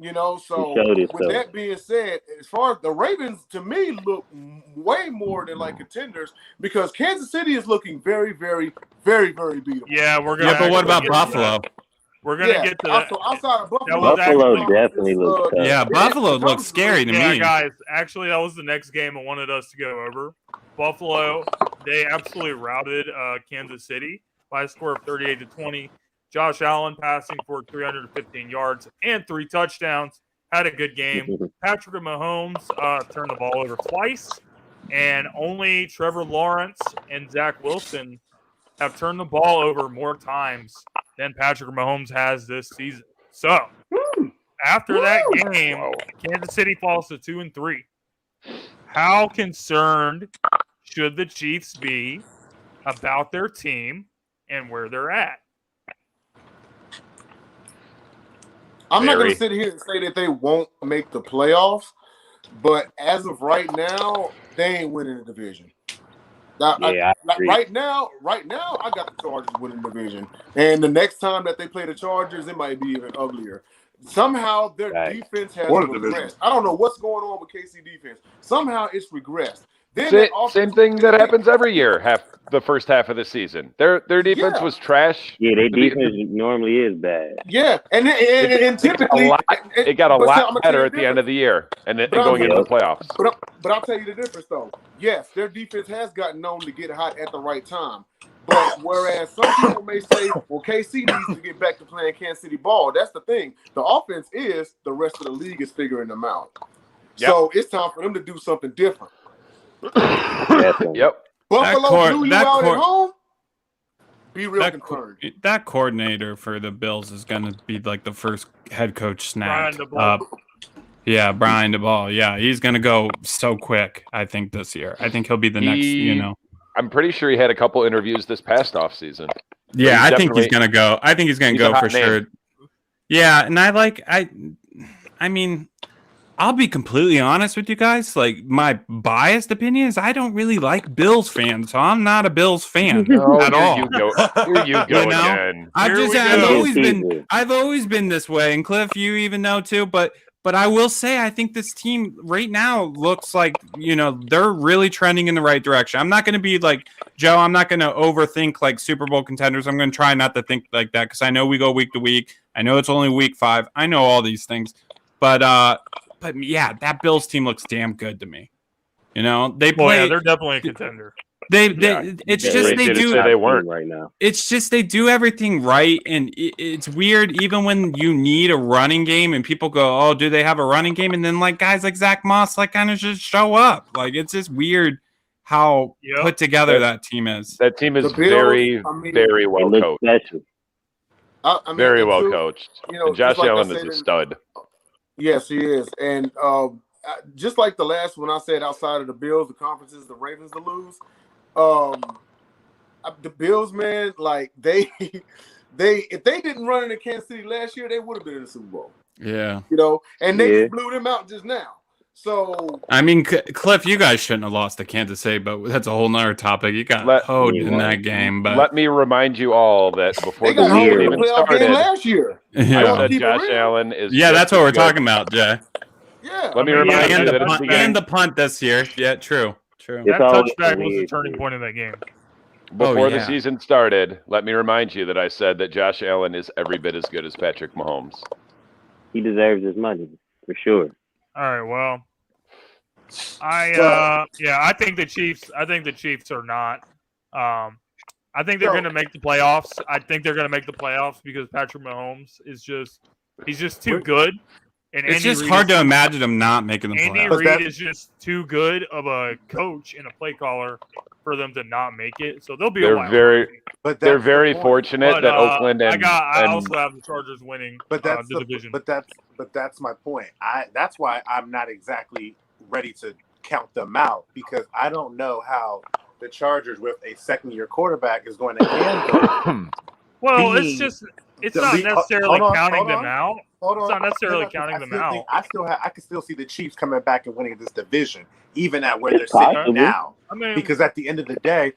So with that being said, as far as the Ravens, to me, look way more than like contenders, because Kansas City is looking very, very, very, very beatable. Yeah, but what about Buffalo? We're gonna get to that. Outside of Buffalo definitely looks tough. Yeah, Buffalo looks scary to me. Yeah, guys. Actually, that was the next game I wanted us to go over. Buffalo, they absolutely routed Kansas City by a score of 38-20. Josh Allen passing for 315 yards and 3 touchdowns. Had a good game. Patrick Mahomes turned the ball over twice, and only Trevor Lawrence and Zach Wilson have turned the ball over more times than Patrick Mahomes has this season. So, after that game, Kansas City falls to 2-3. How concerned should the Chiefs be about their team and where they're at? I'm not going to sit here and say that they won't make the playoffs, but as of right now, they ain't winning the division. Right now, I got the Chargers winning the division, and the next time that they play the Chargers, it might be even uglier. Somehow their defense has regressed. I don't know what's going on with KC defense. Somehow it's regressed. Same thing that happens every year. The first half of the season, their defense was trash. Yeah, their defense normally is bad. Yeah, and typically it got a lot better at the end of the year, and going into the playoffs. But I'll tell you the difference, though. Yes, their defense has gotten known to get hot at the right time. But whereas some people may say, well, KC needs to get back to playing Kansas City ball. That's the thing. The offense is, the rest of the league is figuring them out. Yep. So it's time for them to do something different. Yep. Buffalo blew you out at home. Be real concerned. That coordinator for the Bills is going to be like the first head coach snapped up. Yeah, Brian DeBall. Yeah, he's going to go so quick, I think, this year. I think he'll be the next, I'm pretty sure he had a couple interviews this past offseason. Yeah, I think he's going to go. I think he's going to go for sure. Yeah, and I mean, I'll be completely honest with you guys. Like, my biased opinion is I don't really like Bills fans, so I'm not a Bills fan at all. Here you go again. I've always been this way, and Cliff, you even know too. But I will say, I think this team right now looks like they're really trending in the right direction. I'm not going to be like Joe. I'm not going to overthink like Super Bowl contenders. I'm going to try not to think like that because I know we go week to week. I know it's only week 5. I know all these things, but yeah, that Bills team looks damn good to me. They play. Yeah, they're definitely a contender. It's just they do. They weren't right now. It's just they do everything right, and it's weird. Even when you need a running game, and people go, "Oh, do they have a running game?" And then like guys like Zach Moss like kind of just show up. Like it's just weird how put together that team is. That team is very well coached. Very well coached. And Josh Allen is a stud. Yes, he is. And just like the last one I said, outside of the Bills, the conferences, the Ravens to lose. The Bills, man, like they if they didn't run into Kansas City last year, they would have been in the Super Bowl. Yeah. And they blew them out just now. So I mean, Cliff, you guys shouldn't have lost to Kansas City, but that's a whole nother topic. You got hoed in that game. But let me remind you all that before the year even started last year. Yeah. That Josh Allen is. Yeah, that's what we're talking about, Jay. Yeah. Let me remind you that and the punt this year. Yeah, true. That touchback was the turning point of that game. Before the season started, let me remind you that I said that Josh Allen is every bit as good as Patrick Mahomes. He deserves his money for sure. All right, well, I think the Chiefs are not. I think they're going to make the playoffs. I think they're going to make the playoffs because Patrick Mahomes is he's just too good. And it's just hard to imagine him not making the playoffs. Andy Reid is just too good of a coach and a play caller for them to not make it. So they'll be. They're very fortunate that Oakland and I also have the Chargers winning. But that's the division. But that's my point. That's why I'm not exactly ready to count them out because I don't know how the Chargers with a second-year quarterback is going to handle. Well, it's not necessarily counting them out. It's not necessarily counting them out. I can still see the Chiefs coming back and winning this division, even at where they're sitting now. Because at the end of the day,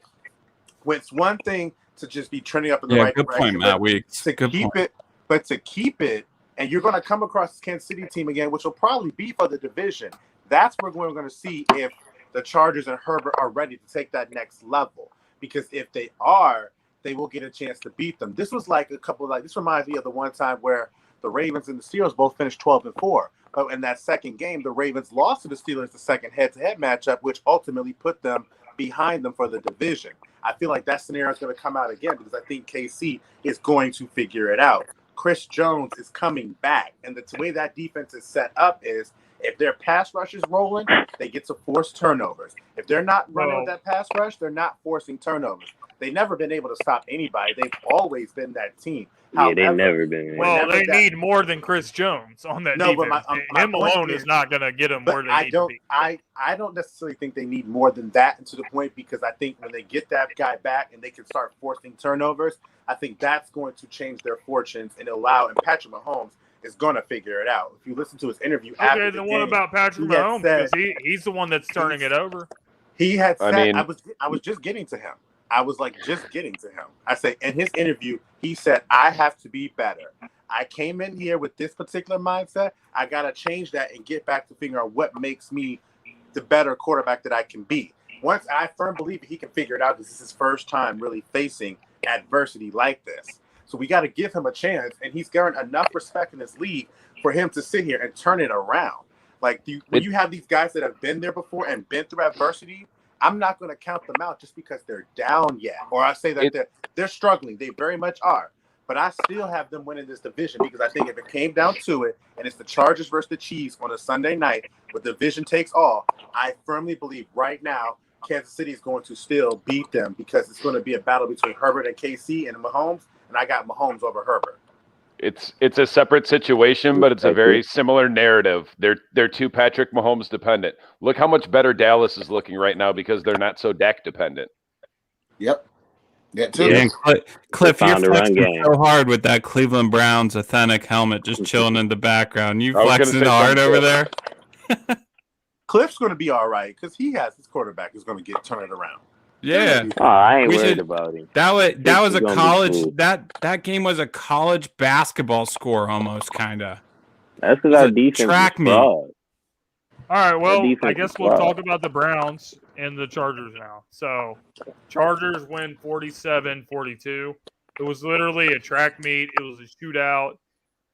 it's one thing to just be trending up in the right direction. To keep it, and you're going to come across this Kansas City team again, which will probably be for the division. That's where we're going to see if the Chargers and Herbert are ready to take that next level. Because if they are, they will get a chance to beat them. This was like this reminds me of the one time where the Ravens and the Steelers both finished 12-4. But in that second game, the Ravens lost to the Steelers the second head-to-head matchup, which ultimately put them behind them for the division. I feel like that scenario is going to come out again because I think KC is going to figure it out. Chris Jones is coming back, and the way that defense is set up is if their pass rush is rolling, they get to force turnovers. If they're not running with that pass rush, they're not forcing turnovers. They've never been able to stop anybody. They've always been that team. They've never been. Well, they need more than Chris Jones on that defense. But him alone is not going to get them where they need to be. I don't necessarily think they need more than that, and to the point because I think when they get that guy back and they can start forcing turnovers, I think that's going to change their fortunes and allow. And Patrick Mahomes is going to figure it out. If you listen to his interview after the game, what about Patrick Mahomes? Because he's the one that's turning it over. He had said, I was just getting to him. I was just getting to him. I say in his interview, he said, I have to be better. I came in here with this particular mindset. I got to change that and get back to figure out what makes me the better quarterback that I can be. Once I firmly believe he can figure it out, this is his first time really facing adversity like this. So we got to give him a chance, and he's earned enough respect in this league for him to sit here and turn it around. When you have these guys that have been there before and been through adversity, I'm not going to count them out just because they're down yet. Or I say that they're struggling. They very much are. But I still have them winning this division because I think if it came down to it and it's the Chargers versus the Chiefs on a Sunday night where the division takes all, I firmly believe right now Kansas City is going to still beat them because it's going to be a battle between Herbert and KC and Mahomes, and I got Mahomes over Herbert. It's a separate situation, but it's a very similar narrative. They're too Patrick Mahomes dependent. Look how much better Dallas is looking right now because they're not so Dak dependent. Yep. Yeah, too. Yeah, Cliff, you're flexing so hard with that Cleveland Browns authentic helmet just chilling in the background. You flexing hard over there? Cliff's going to be all right because he has his quarterback is going to get turned around. Yeah. Oh, I ain't worried about him. That was a college that game was a college basketball score almost kind of. That's because our defense track meet. All right, well, I guess we'll talk about the Browns and the Chargers now. So, Chargers win 47-42. It was literally a track meet. It was a shootout.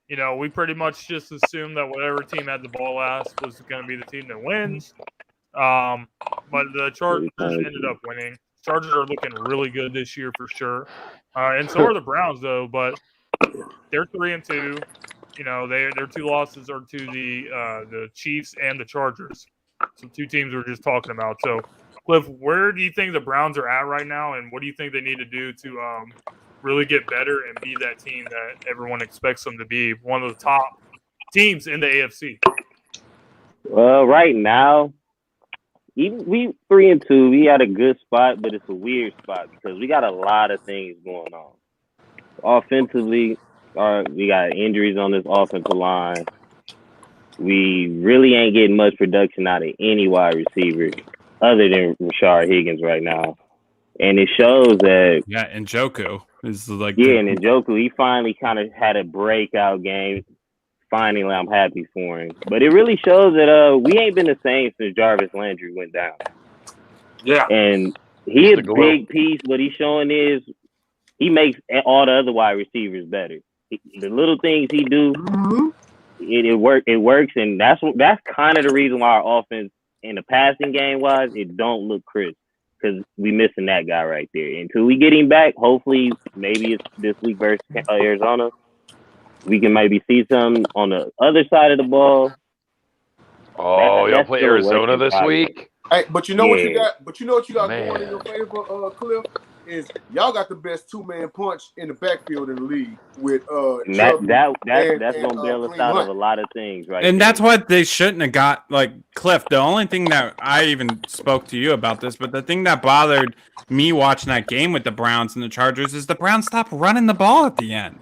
You know, we pretty much just assumed that whatever team had the ball last was going to be the team that wins. But the Chargers ended up winning. Chargers are looking really good this year for sure. And so are the Browns, though, but they're 3-2. You know, their two losses are to the Chiefs and the Chargers. So two teams we're just talking about. So, Cliff, where do you think the Browns are at right now, and what do you think they need to do to really get better and be that team that everyone expects them to be, one of the top teams in the AFC? Well, right now, even we 3-2. We had a good spot, but it's a weird spot because we got a lot of things going on. Offensively, we got injuries on this offensive line. We really ain't getting much production out of any wide receiver other than Rashard Higgins right now. And it shows that... Yeah, and Njoku is like... Yeah, and Njoku, he finally kind of had a breakout game. Finally, I'm happy for him. But it really shows that we ain't been the same since Jarvis Landry went down. Yeah. And he is a big piece. What he's showing is he makes all the other wide receivers better. The little things he do, it works, and that's kind of the reason why our offense in the passing game wise, it don't look crisp because we missing that guy right there. Until we get him back, hopefully, maybe it's this week versus Arizona, we can maybe see some on the other side of the ball. Oh, y'all play Arizona this week? Hey, but you know what you got? But you know what you got going in your favor, Cliff? Is y'all got the best two-man punch in the backfield in the league with that's gonna bail us out of a lot of things, right? And that's what they shouldn't have got. Like Cliff, the only thing that I even spoke to you about this, but the thing that bothered me watching that game with the Browns and the Chargers is the Browns stopped running the ball at the end,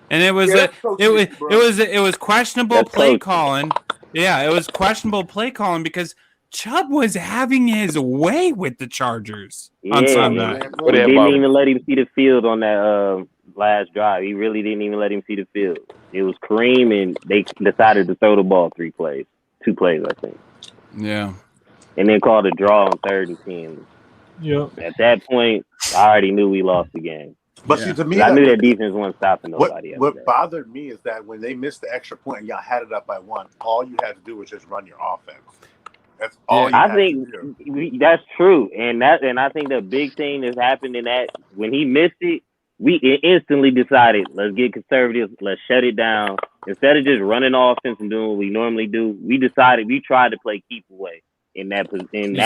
and it was questionable play calling. Yeah, it was questionable play calling because Chubb was having his way with the Chargers on Sunday. He didn't even let him see the field on that last drive. He really didn't even let him see the field. It was Kareem, and they decided to throw the ball 2 plays, I think. Yeah. And then called a draw on 3rd and 10. Yeah. At that point, I already knew we lost the game. But see, to me, I knew that defense wasn't stopping nobody. What bothered me is that when they missed the extra point and y'all had it up by 1, all you had to do was just run your offense. That's all. I think that's true, and I think the big thing that's happened in that when he missed it, we instantly decided let's get conservative, let's shut it down instead of just running offense and doing what we normally do. We tried to play keep away in that.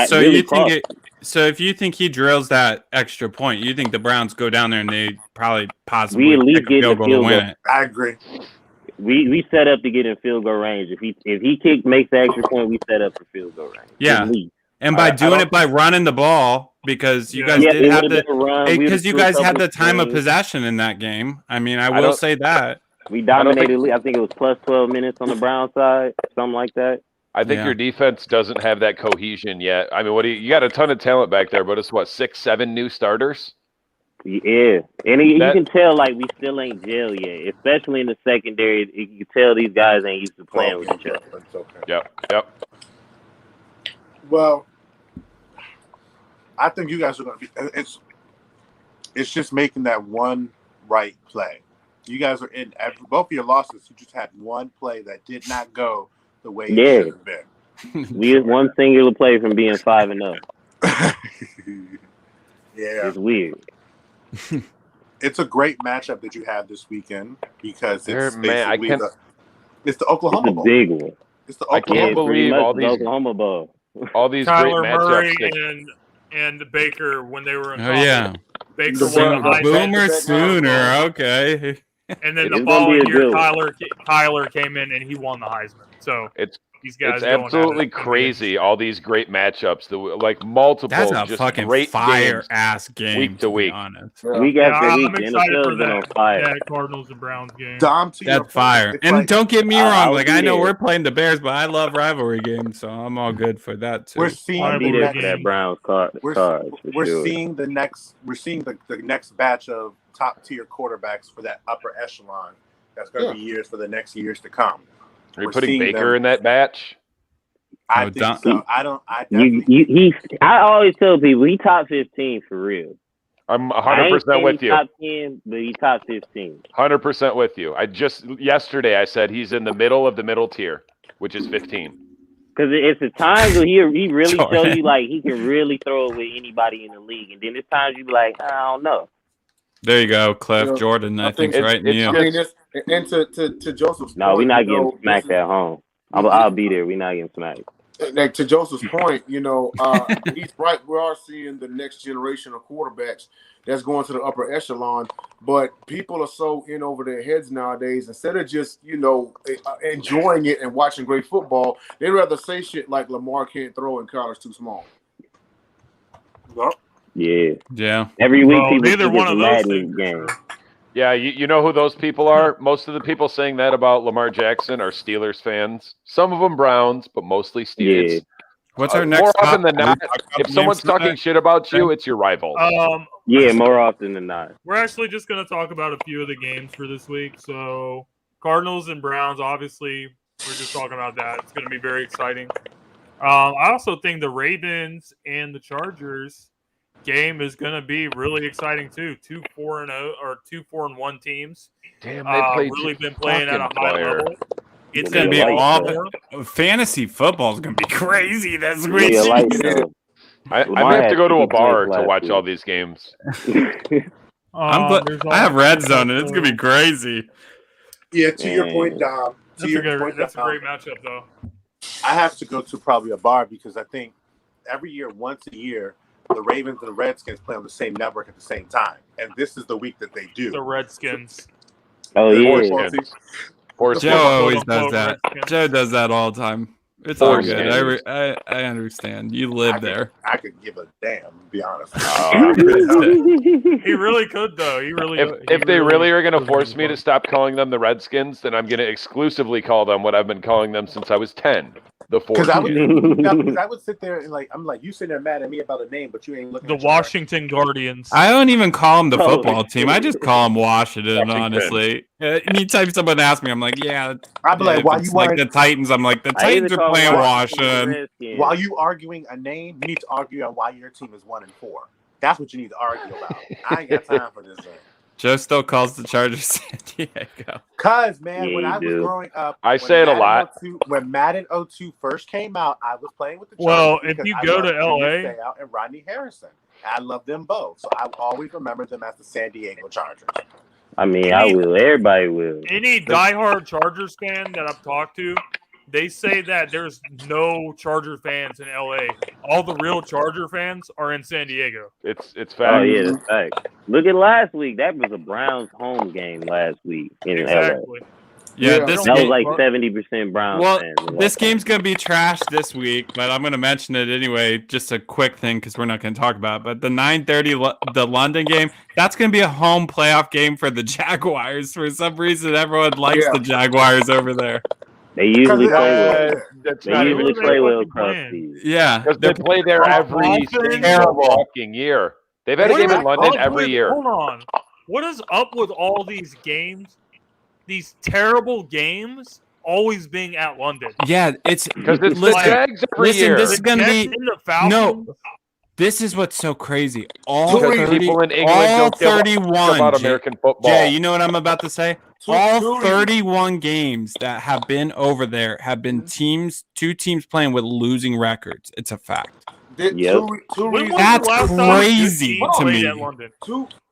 So really so if you think he drills that extra point, you think the Browns go down there and they possibly at least get the field to win it? I agree. We set up to get in field goal range. If he makes the extra point, we set up for field goal range. Yeah, and by doing it by running the ball because you guys did have you guys had the time of possession in that game. I mean, I will say that we dominated. I think it was plus 12 minutes on the Brown side, something like that. I think your defense doesn't have that cohesion yet. I mean, you got a ton of talent back there, but it's 6, 7 new starters. Yeah, and you can tell like we still ain't gel yet, especially in the secondary. You can tell these guys ain't used to playing with each other. Yep. Well, I think you guys are going to be. It's just making that one right play. You guys are in both of your losses. You just had one play that did not go the way it should have been. We is one singular play from being 5-0. Yeah, it's weird. It's a great matchup that you have this weekend because it's it's the Oklahoma Bowl. It's a big one. It's the Oklahoma I can't believe all these Oklahoma Bowl. All these Kyler great Murray matchups. and Baker when they were in Oh college. yeah, Baker won the Heisman. Boomer Sooner. Okay. And then the following year, Kyler came in and he won the Heisman. So these guys it's absolutely crazy. All these great matchups, like multiple. That's a just fucking great fire ass game week to week. Honest. Week after week, I'm excited for that Cardinals and Browns game. Dom, that's fire. And don't get me wrong, like I know we're playing the Bears, but I love rivalry games, so I'm all good for that too. We're seeing that Browns card. We're seeing the next batch of top tier quarterbacks for that upper echelon. That's going to be years for the next years to come. Are you putting Baker in that batch? I think so. I always tell people he top 15 for real. I'm 100% with you. Top 10, but he top 15. 100% with you. Yesterday I said he's in the middle of the middle tier, which is 15. Because it's the times where he really show you like he can really throw it with anybody in the league, and then there's times you be like, I don't know. There you go, Cliff Jordan. I think right in you. And to Joseph's point, no, we're not getting smacked at home. I'll be there. We're not getting smacked. Like to Joseph's point, he's right. We are seeing the next generation of quarterbacks that's going to the upper echelon, but people are so in over their heads nowadays. Instead of just enjoying it and watching great football, they rather say shit like Lamar can't throw and Kyler's too small. Well, yeah. Every week, people neither one of those games. Yeah, you know who those people are? Most of the people saying that about Lamar Jackson are Steelers fans. Some of them Browns, but mostly Steelers. Yeah. What's our next? More often than not, if someone's talking shit about you, it's your rival. More often than not. We're actually just going to talk about a few of the games for this week. So Cardinals and Browns, obviously, we're just talking about that. It's going to be very exciting. I also think the Ravens and the Chargers game is going to be really exciting too. 2-4-0 or 2-4-1 teams. Damn, they really been playing at a high level. It's going to be awful. Fantasy football is going to be crazy this week. I might have to go to a bar to watch all these games. I have Red Zone, and it's going to be crazy. Yeah, to your point, Dom. That's a great matchup, though. I have to go to probably a bar because I think every year, once a year, the Ravens and the Redskins play on the same network at the same time. And this is the week that they do. The Redskins. Oh, yeah. Joe always does that. Joe does that all the time. It's all good. I understand. You live there. I could give a damn, to be honest. He really could, though. If they really are going to force me to stop calling them the Redskins, then I'm going to exclusively call them what I've been calling them since I was 10. The 4. Because I would sit there and I'm like, you sitting there mad at me about a name, but you ain't looking. The Washington Guardians. I don't even call them the football team. I just call them Washington. Honestly, anytime someone asks me, I'm like, yeah. I'd be like, why you like the Titans? I'm like, the Titans are playing Washington. While you arguing a name, you need to argue on why your team is 1-4. That's what you need to argue about. I ain't got time for this. Joe still calls the Chargers San Diego. Cause man, when I was growing up, I say it a lot. When Madden 02 first came out, I was playing with the Chargers. Well, if you go to LA, and Rodney Harrison, I love them both, so I always remember them as the San Diego Chargers. I mean, I will. Everybody will. Any diehard Chargers fan that I've talked to, they say that there's no Charger fans in LA. All the real Charger fans are in San Diego. It's fact. Oh yeah, that's fact. Look at last week. That was a Browns home game last week in LA. Yeah, that was like 70% Browns. Well, fans this game's gonna be trash this week, but I'm gonna mention it anyway. Just a quick thing because we're not gonna talk about it. But the 9:30, the London game, that's gonna be a home playoff game for the Jaguars. For some reason, everyone likes the Jaguars over there. They usually play well. Across these. Yeah, because they play there every single fucking year. They've had a game in London every year. Hold on, what is up with all these games? These terrible games always being at London. Yeah, it's because it's the Jags every year. This is gonna be This is what's so crazy. All 30 people in England all don't give 31 about American football. Jay, you know what I'm about to say? All 31 games that have been over there have been two teams playing with losing records. It's a fact. Two reasons. That's crazy to me.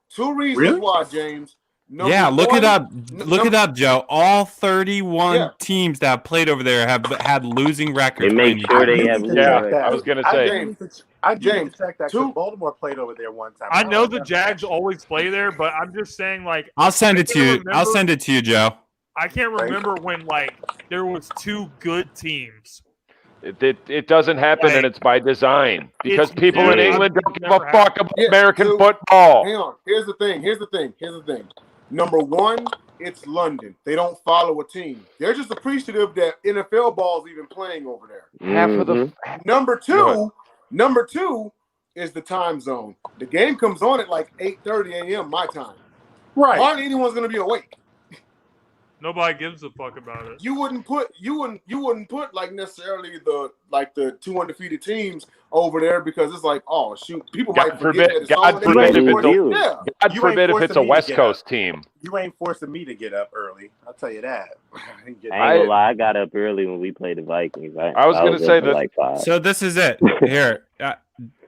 Two reasons why, James. Look it up. Look it up, Joe. All 31 teams that have played over there have had losing records. They make sure they have losing records. I was going to say. I need to check that because Baltimore played over there one time. I know the Jags always play there, but I'm just saying, like, I'll send it to you. I'll send it to you, Joe. I can't remember when, like, there was 2 good teams. It doesn't happen, and it's by design because people in England don't give a fuck about American football. Hang on. Here's the thing. Number one, it's London. They don't follow a team. They're just appreciative that NFL ball's even playing over there. Half of the Number two is the time zone. The game comes on at like 8:30 a.m. my time. Right. Hardly anyone's gonna be awake. Nobody gives a fuck about it. You wouldn't put like necessarily the 2 undefeated teams over there because it's like, oh shoot, people might forget that it's God forbid if it's a West Coast team. You ain't forcing me to get up early. I'll tell you that. I ain't gonna lie, I got up early when we played the Vikings. I was gonna say that. Like 5. So this is it. Here,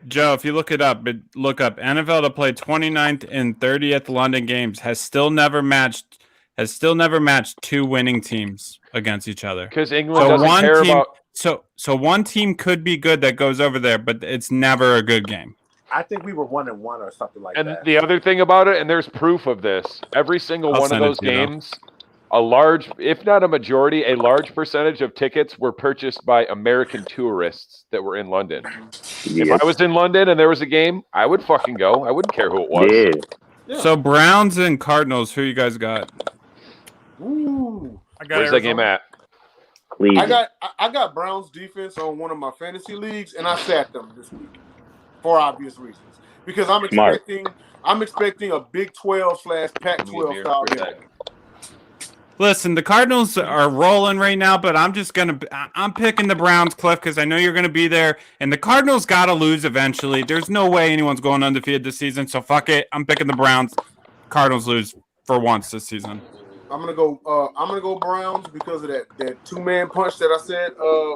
Joe, if you look up NFL to play 29th and 30th London games has still never matched 2 winning teams against each other. Because England doesn't care about. So one team could be good that goes over there, but it's never a good game. I think we were 1-1 or something like that. And the other thing about it, and there's proof of this, every single one of those games, a large, if not a majority, a large percentage of tickets were purchased by American tourists that were in London. If I was in London and there was a game, I would fucking go. I wouldn't care who it was. Yeah. So Browns and Cardinals, who you guys got? Ooh. Where's that game at? Cleveland. I got Browns defense on one of my fantasy leagues, and I sat them this week for obvious reasons because I'm expecting a Big 12/Pac-12 style game. Listen, the Cardinals are rolling right now, but I'm picking the Browns, Cliff, because I know you're gonna be there, and the Cardinals gotta lose eventually. There's no way anyone's going undefeated this season, so fuck it. I'm picking the Browns. Cardinals lose for once this season. I'm gonna go Browns because of that 2-man punch that I said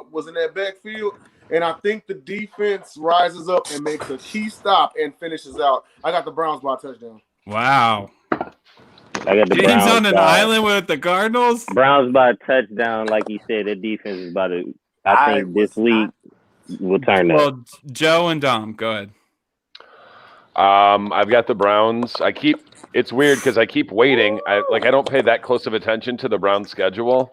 was in that backfield, and I think the defense rises up and makes a key stop and finishes out. I got the Browns by a touchdown. Wow. I got the James Browns on an island with the Cardinals. Browns by a touchdown, like you said. The defense is about to. I think this week will turn up. Well, Joe and Dom, go ahead. I've got the Browns. It's weird because I keep waiting. I don't pay that close of attention to the Browns schedule.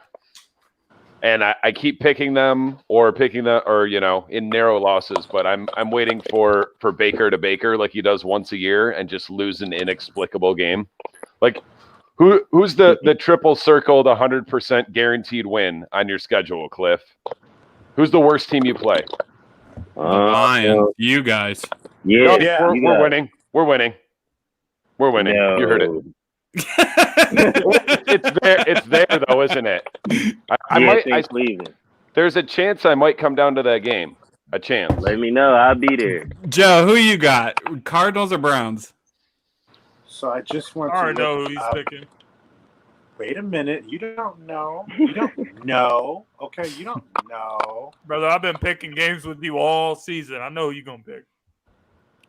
And I keep picking them in narrow losses, but I'm waiting for Baker to Baker like he does once a year and just lose an inexplicable game. Like who's the triple circle, the 100% guaranteed win on your schedule, Cliff? Who's the worst team you play? Lions, you guys. Yeah, we're winning. We're winning. We're winning. No. You heard it. It's there though, isn't it? There's a chance I might come down to that game. A chance. Let me know. I'll be there. Joe, who you got? Cardinals or Browns? So I just want to know who he's picking. Wait a minute. You don't know. You don't know. Okay, you don't know. Brother, I've been picking games with you all season. I know who you're gonna pick.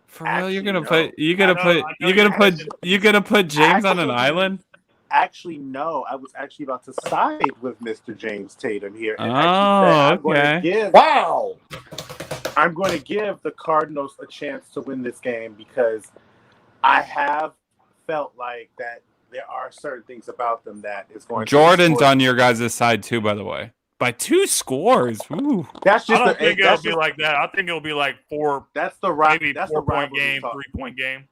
For real, you're gonna put James on an island? Actually, no. I was actually about to side with Mr. James Tatum here. And okay. I'm going to give the Cardinals a chance to win this game because I have felt like that there are certain things about them that is going to Jordan's on your guys' side too, by the way. By 2 scores. Ooh. That's just I don't think it'll be like that. I think it'll be like 4. That's the right. Maybe that's 4-point game, 3-point game.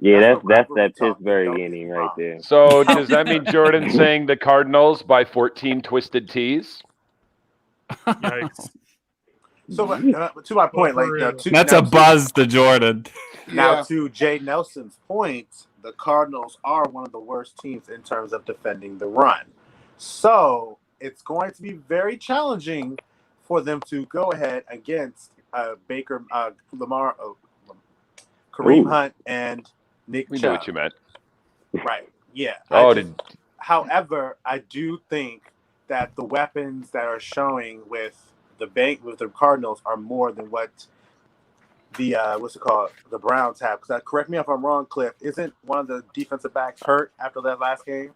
Yeah, that's that Pittsburgh inning right there. So does that mean Jordan's saying the Cardinals by 14 twisted tees? Yikes. So to my point, that's a buzz to Jordan. Now to Jay Nelson's point, the Cardinals are one of the worst teams in terms of defending the run. So it's going to be very challenging for them to go ahead against Baker, Lamar, Kareem Hunt, and Nick Chubb. We knew what you meant. Right. Yeah. However, I do think that the weapons that are showing with the Cardinals are more than what the what's it called? The Browns have. Because correct me if I'm wrong, Cliff. Isn't one of the defensive backs hurt after that last game?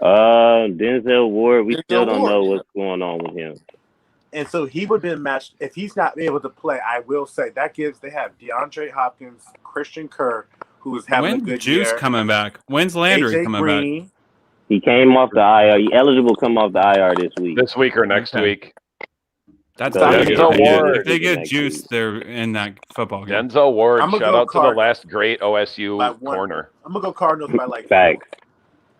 Denzel Ward. We still don't know what's going on with him. And so he would have been matched if he's not able to play. I will say they have DeAndre Hopkins, Christian Kirk, who is having a good Juice year. coming back? When's Landry AJ coming Green, back? He came off the IR. He eligible to come off the IR this week. This week or next week. That's Denzel Ward. If they get Juice, they're in that football game. Denzel Ward, shout out to the last great OSU corner. I'm going to go Cardinals by like Facts.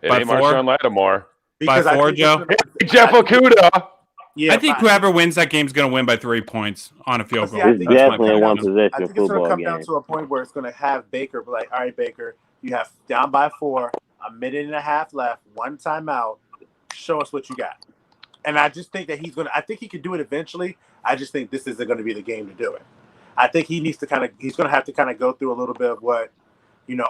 It ain't Marshawn Lattimore. By 4, Joe? Jeff Okuda. Yeah, I think whoever wins that game is going to win by 3 points on a field goal. It's definitely one possession I think it's going to football come game. down to a point where it's going to have Baker be like, all right, Baker, you have down by 4, a minute and a half left, one timeout. Show us what you got. And I just think that I think he could do it eventually. I just think this isn't going to be the game to do it. I think he needs to he's going to have to kind of go through a little bit of what,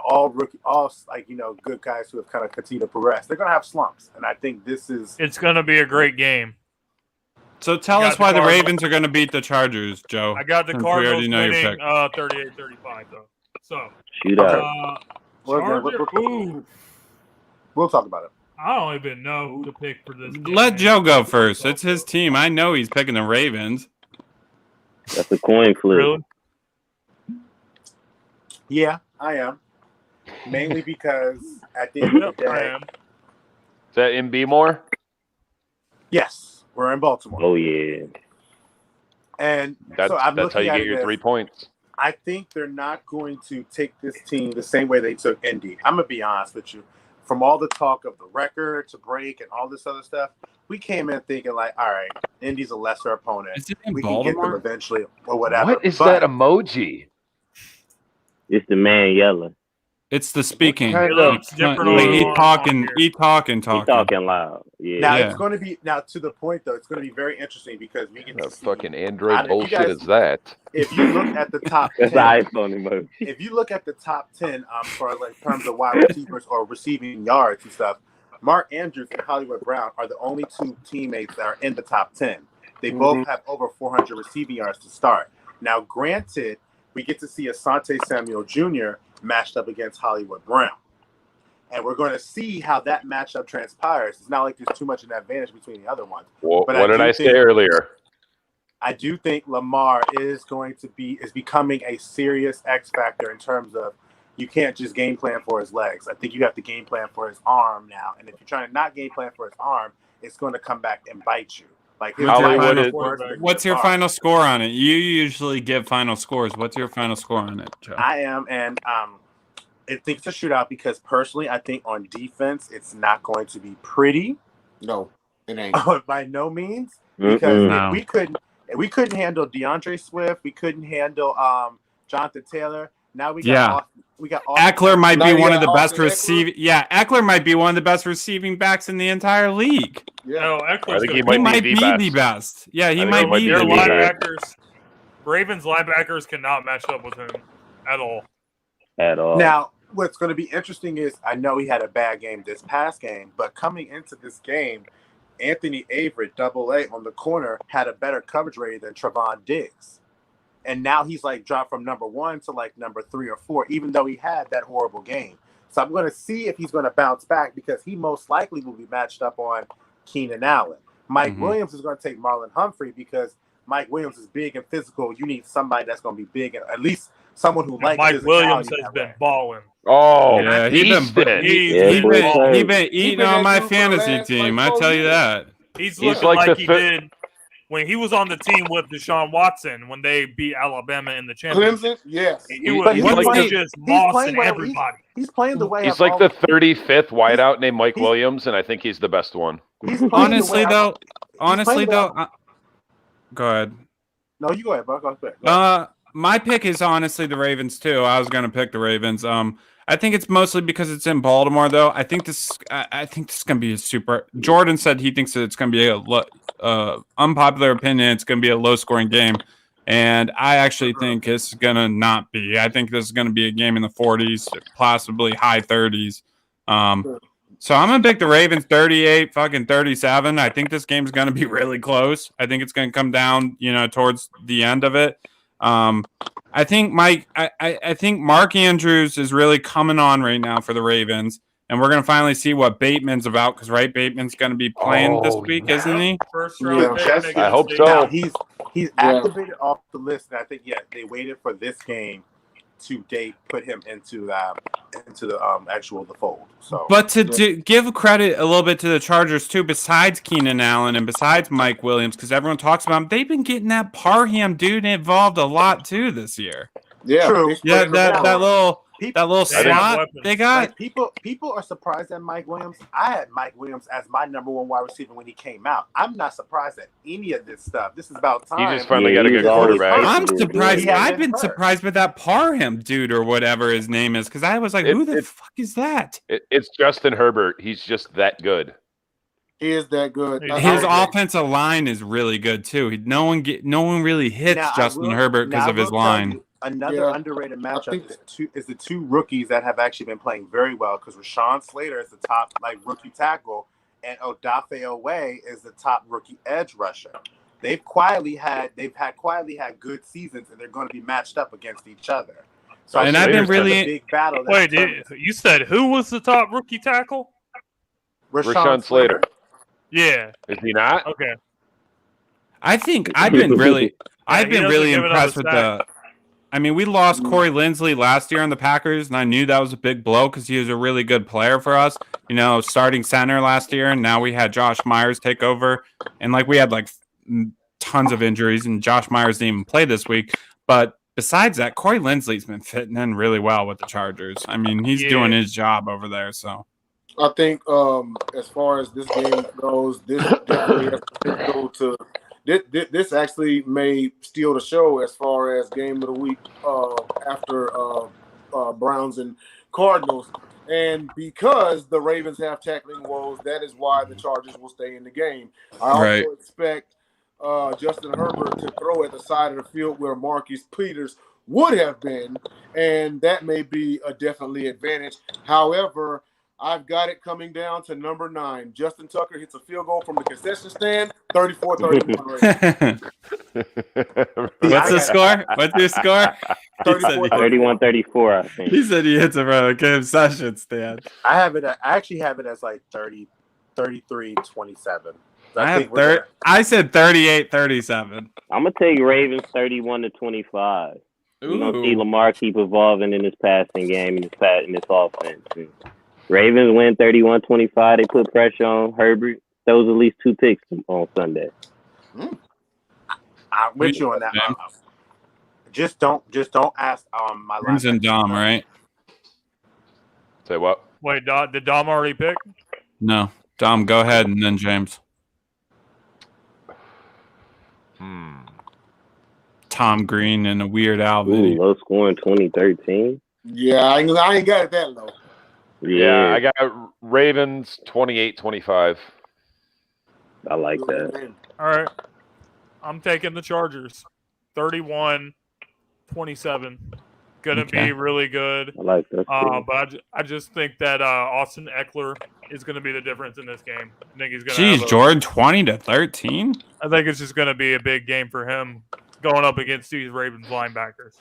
all good guys who have kind of continued to progress. They're going to have slumps. And I think it's going to be a great game. So tell us why the Ravens are going to beat the Chargers, Joe. I got the Cardinals winning 38-35, though. So, shootout. We'll talk about it. I don't even know who to pick for this game. Let Joe go first. It's his team. I know he's picking the Ravens. That's a coin flip. Really? Yeah, I am. Mainly because at the end of the day... Is that in B-more? Yes. We're in Baltimore. Oh, yeah. And that's how you get your 3 points. I think they're not going to take this team the same way they took Indy. I'm going to be honest with you. From all the talk of the record to break and all this other stuff, we came in thinking like, all right, Indy's a lesser opponent. Is it in we Baltimore? can get them eventually or whatever. What is that emoji? It's the man yelling. It's the speaking. He talking loud. Yeah. Now it's going to be to the point though. It's going to be very interesting because we get what fucking Android bullshit is that? If you look at the top 10, that's the iPhone emoji. If you look at the top 10 for like terms of wide receivers or receiving yards and stuff, Mark Andrews and Hollywood Brown are the only 2 teammates that are in the top 10. They both have over 400 receiving yards to start. Now, granted, we get to see Asante Samuel Jr. matched up against Hollywood Brown. And we're going to see how that matchup transpires. It's not like there's too much of an advantage between the other ones. Well, what did I say earlier? I do think Lamar is becoming a serious X factor in terms of you can't just game plan for his legs. I think you have to game plan for his arm now. And if you're trying to not game plan for his arm, it's going to come back and bite you. Like what's your final score on it? You usually give final scores. What's your final score on it, Joe? I am, and I think it's a shootout because personally, I think on defense, it's not going to be pretty. No, it ain't. By no means, because we couldn't handle DeAndre Swift, we couldn't handle Jonathan Taylor. Now we got Eckler might be one of the best receiving. Yeah, Eckler might be one of the best receiving backs in the entire league. Yeah, no, he might be the best. Yeah, he might be the best. Ravens linebackers cannot match up with him at all. Now, what's going to be interesting is I know he had a bad game this past game, but coming into this game, Anthony Avery, AA on the corner, had a better coverage rating than Trevon Diggs. And now he's like dropped from number 1 to like number 3 or 4, even though he had that horrible game. So I'm going to see if he's going to bounce back because he most likely will be matched up on Keenan Allen. Mike Williams is going to take Marlon Humphrey because Mike Williams is big and physical. You need somebody that's going to be big and at least someone who likes Mike Williams has been balling. Oh, yeah, he's been eating on my fantasy team. I tell you that. He's looking like he did when he was on the team with Deshaun Watson when they beat Alabama in the championship. Clemson, yes. He was just mossing everybody. He's playing the way he's like the 35th wideout named Mike Williams, and I think he's the best one. Honestly, though, go ahead. No, you go ahead, bro. Go ahead. My pick is honestly the Ravens too. I was going to pick the Ravens. I think it's mostly because it's in Baltimore, though. I think this is going to be a super. Jordan said he thinks that it's going to be a unpopular opinion. It's going to be a low-scoring game, and I actually think it's going to not be. I think this is going to be a game in the 40s, possibly high 30s. So I'm going to pick the Ravens 38-37. I think this game is going to be really close. I think it's going to come down, towards the end of it. I think I think Mark Andrews is really coming on right now for the Ravens, and we're gonna finally see what Bateman's about because Bateman's gonna be playing this week, isn't he? First round pick. I hope so. Now, he's activated off the list, and I think they waited for this game to put him into the fold. So, but give credit a little bit to the Chargers too. Besides Keenan Allen and besides Mike Williams, because everyone talks about him, they've been getting that Parham dude involved a lot too this year. Yeah, true. Yeah, that little slot they got. Like, people are surprised at Mike Williams. I had Mike Williams as my number one wide receiver when he came out. I'm not surprised at any of this stuff. This is about time. He just finally got a good quarterback. I'm surprised. I've been surprised with that Parham dude or whatever his name is because I was like, who the fuck is that? It's Justin Herbert. He's just that good. He is that good. His offensive line is really good too. No one really hits Justin Herbert because of his line. Another underrated matchup is the two rookies that have actually been playing very well because Rashawn Slater is the top rookie tackle and Odafe Owe is the top rookie edge rusher. They've quietly had good seasons and they're going to be matched up against each other. So and I've been really a big battle. Wait, you said who was the top rookie tackle? Rashawn Slater. Yeah. Is he not? Okay. I think I've been really impressed with the. I mean, we lost Corey Linsley last year on the Packers, and I knew that was a big blow because he was a really good player for us. You know, starting center last year, and now we had Josh Myers take over, and we had tons of injuries, and Josh Myers didn't even play this week. But besides that, Corey Linsley's been fitting in really well with the Chargers. I mean, he's doing his job over there. So I think as far as this game goes, this definitely has to go to. This actually may steal the show as far as game of the week after Browns and Cardinals. And because the Ravens have tackling woes, that is why the Chargers will stay in the game. I also expect Justin Herbert to throw at the side of the field where Marcus Peters would have been, and that may be a definitely advantage. However, I've got it coming down to number 9. Justin Tucker hits a field goal from the concession stand, 34-31. What's the score? What's your score? 31-34, I think. He said he hits it from a concession stand. I actually have it as 33-27. I said 38-37. I'm gonna take Ravens 31-25. We're gonna see Lamar keep evolving in his passing game in this offense. Ravens win 31-25. They put pressure on Herbert. Those at least 2 picks on Sunday. I'm with you on that. Just don't ask my last. And Dom, right? Say what? Wait, did Dom already pick? No, Dom, go ahead, and then James. Tom Green and a Weird Al video. Low scoring 2013. Yeah, I ain't got it that low. Yeah, I got Ravens 28-25. I like that. All right. I'm taking the Chargers. 31-27. Gonna be really good. I like that. But I just think that Austin Eckler is gonna be the difference in this game. I think he's gonna. Jeez, Jordan, 20-13. I think it's just gonna be a big game for him going up against these Ravens linebackers.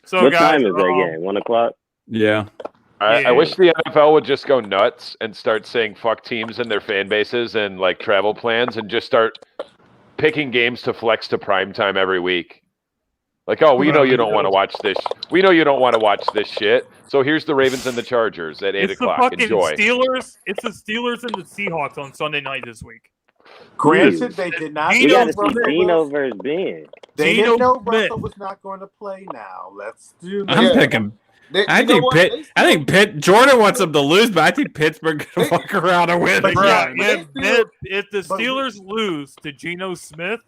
So, what guys, time is that game? 1 o'clock. Yeah. I wish the NFL would just go nuts and start saying fuck teams and their fan bases and travel plans and just start picking games to flex to primetime every week. We know you don't want to watch this. We know you don't want to watch this shit. So here's the Ravens and the Chargers at 8 o'clock. Enjoy. It's the Steelers and the Seahawks on Sunday night this week. Granted, they did not. We got to see Geno versus Ben. They didn't know Russell was not going to play now. Let's do that. I'm picking. I think Pitt. Jordan wants them to lose, but I think Pittsburgh can walk around and win. If the Steelers lose to Geno Smith,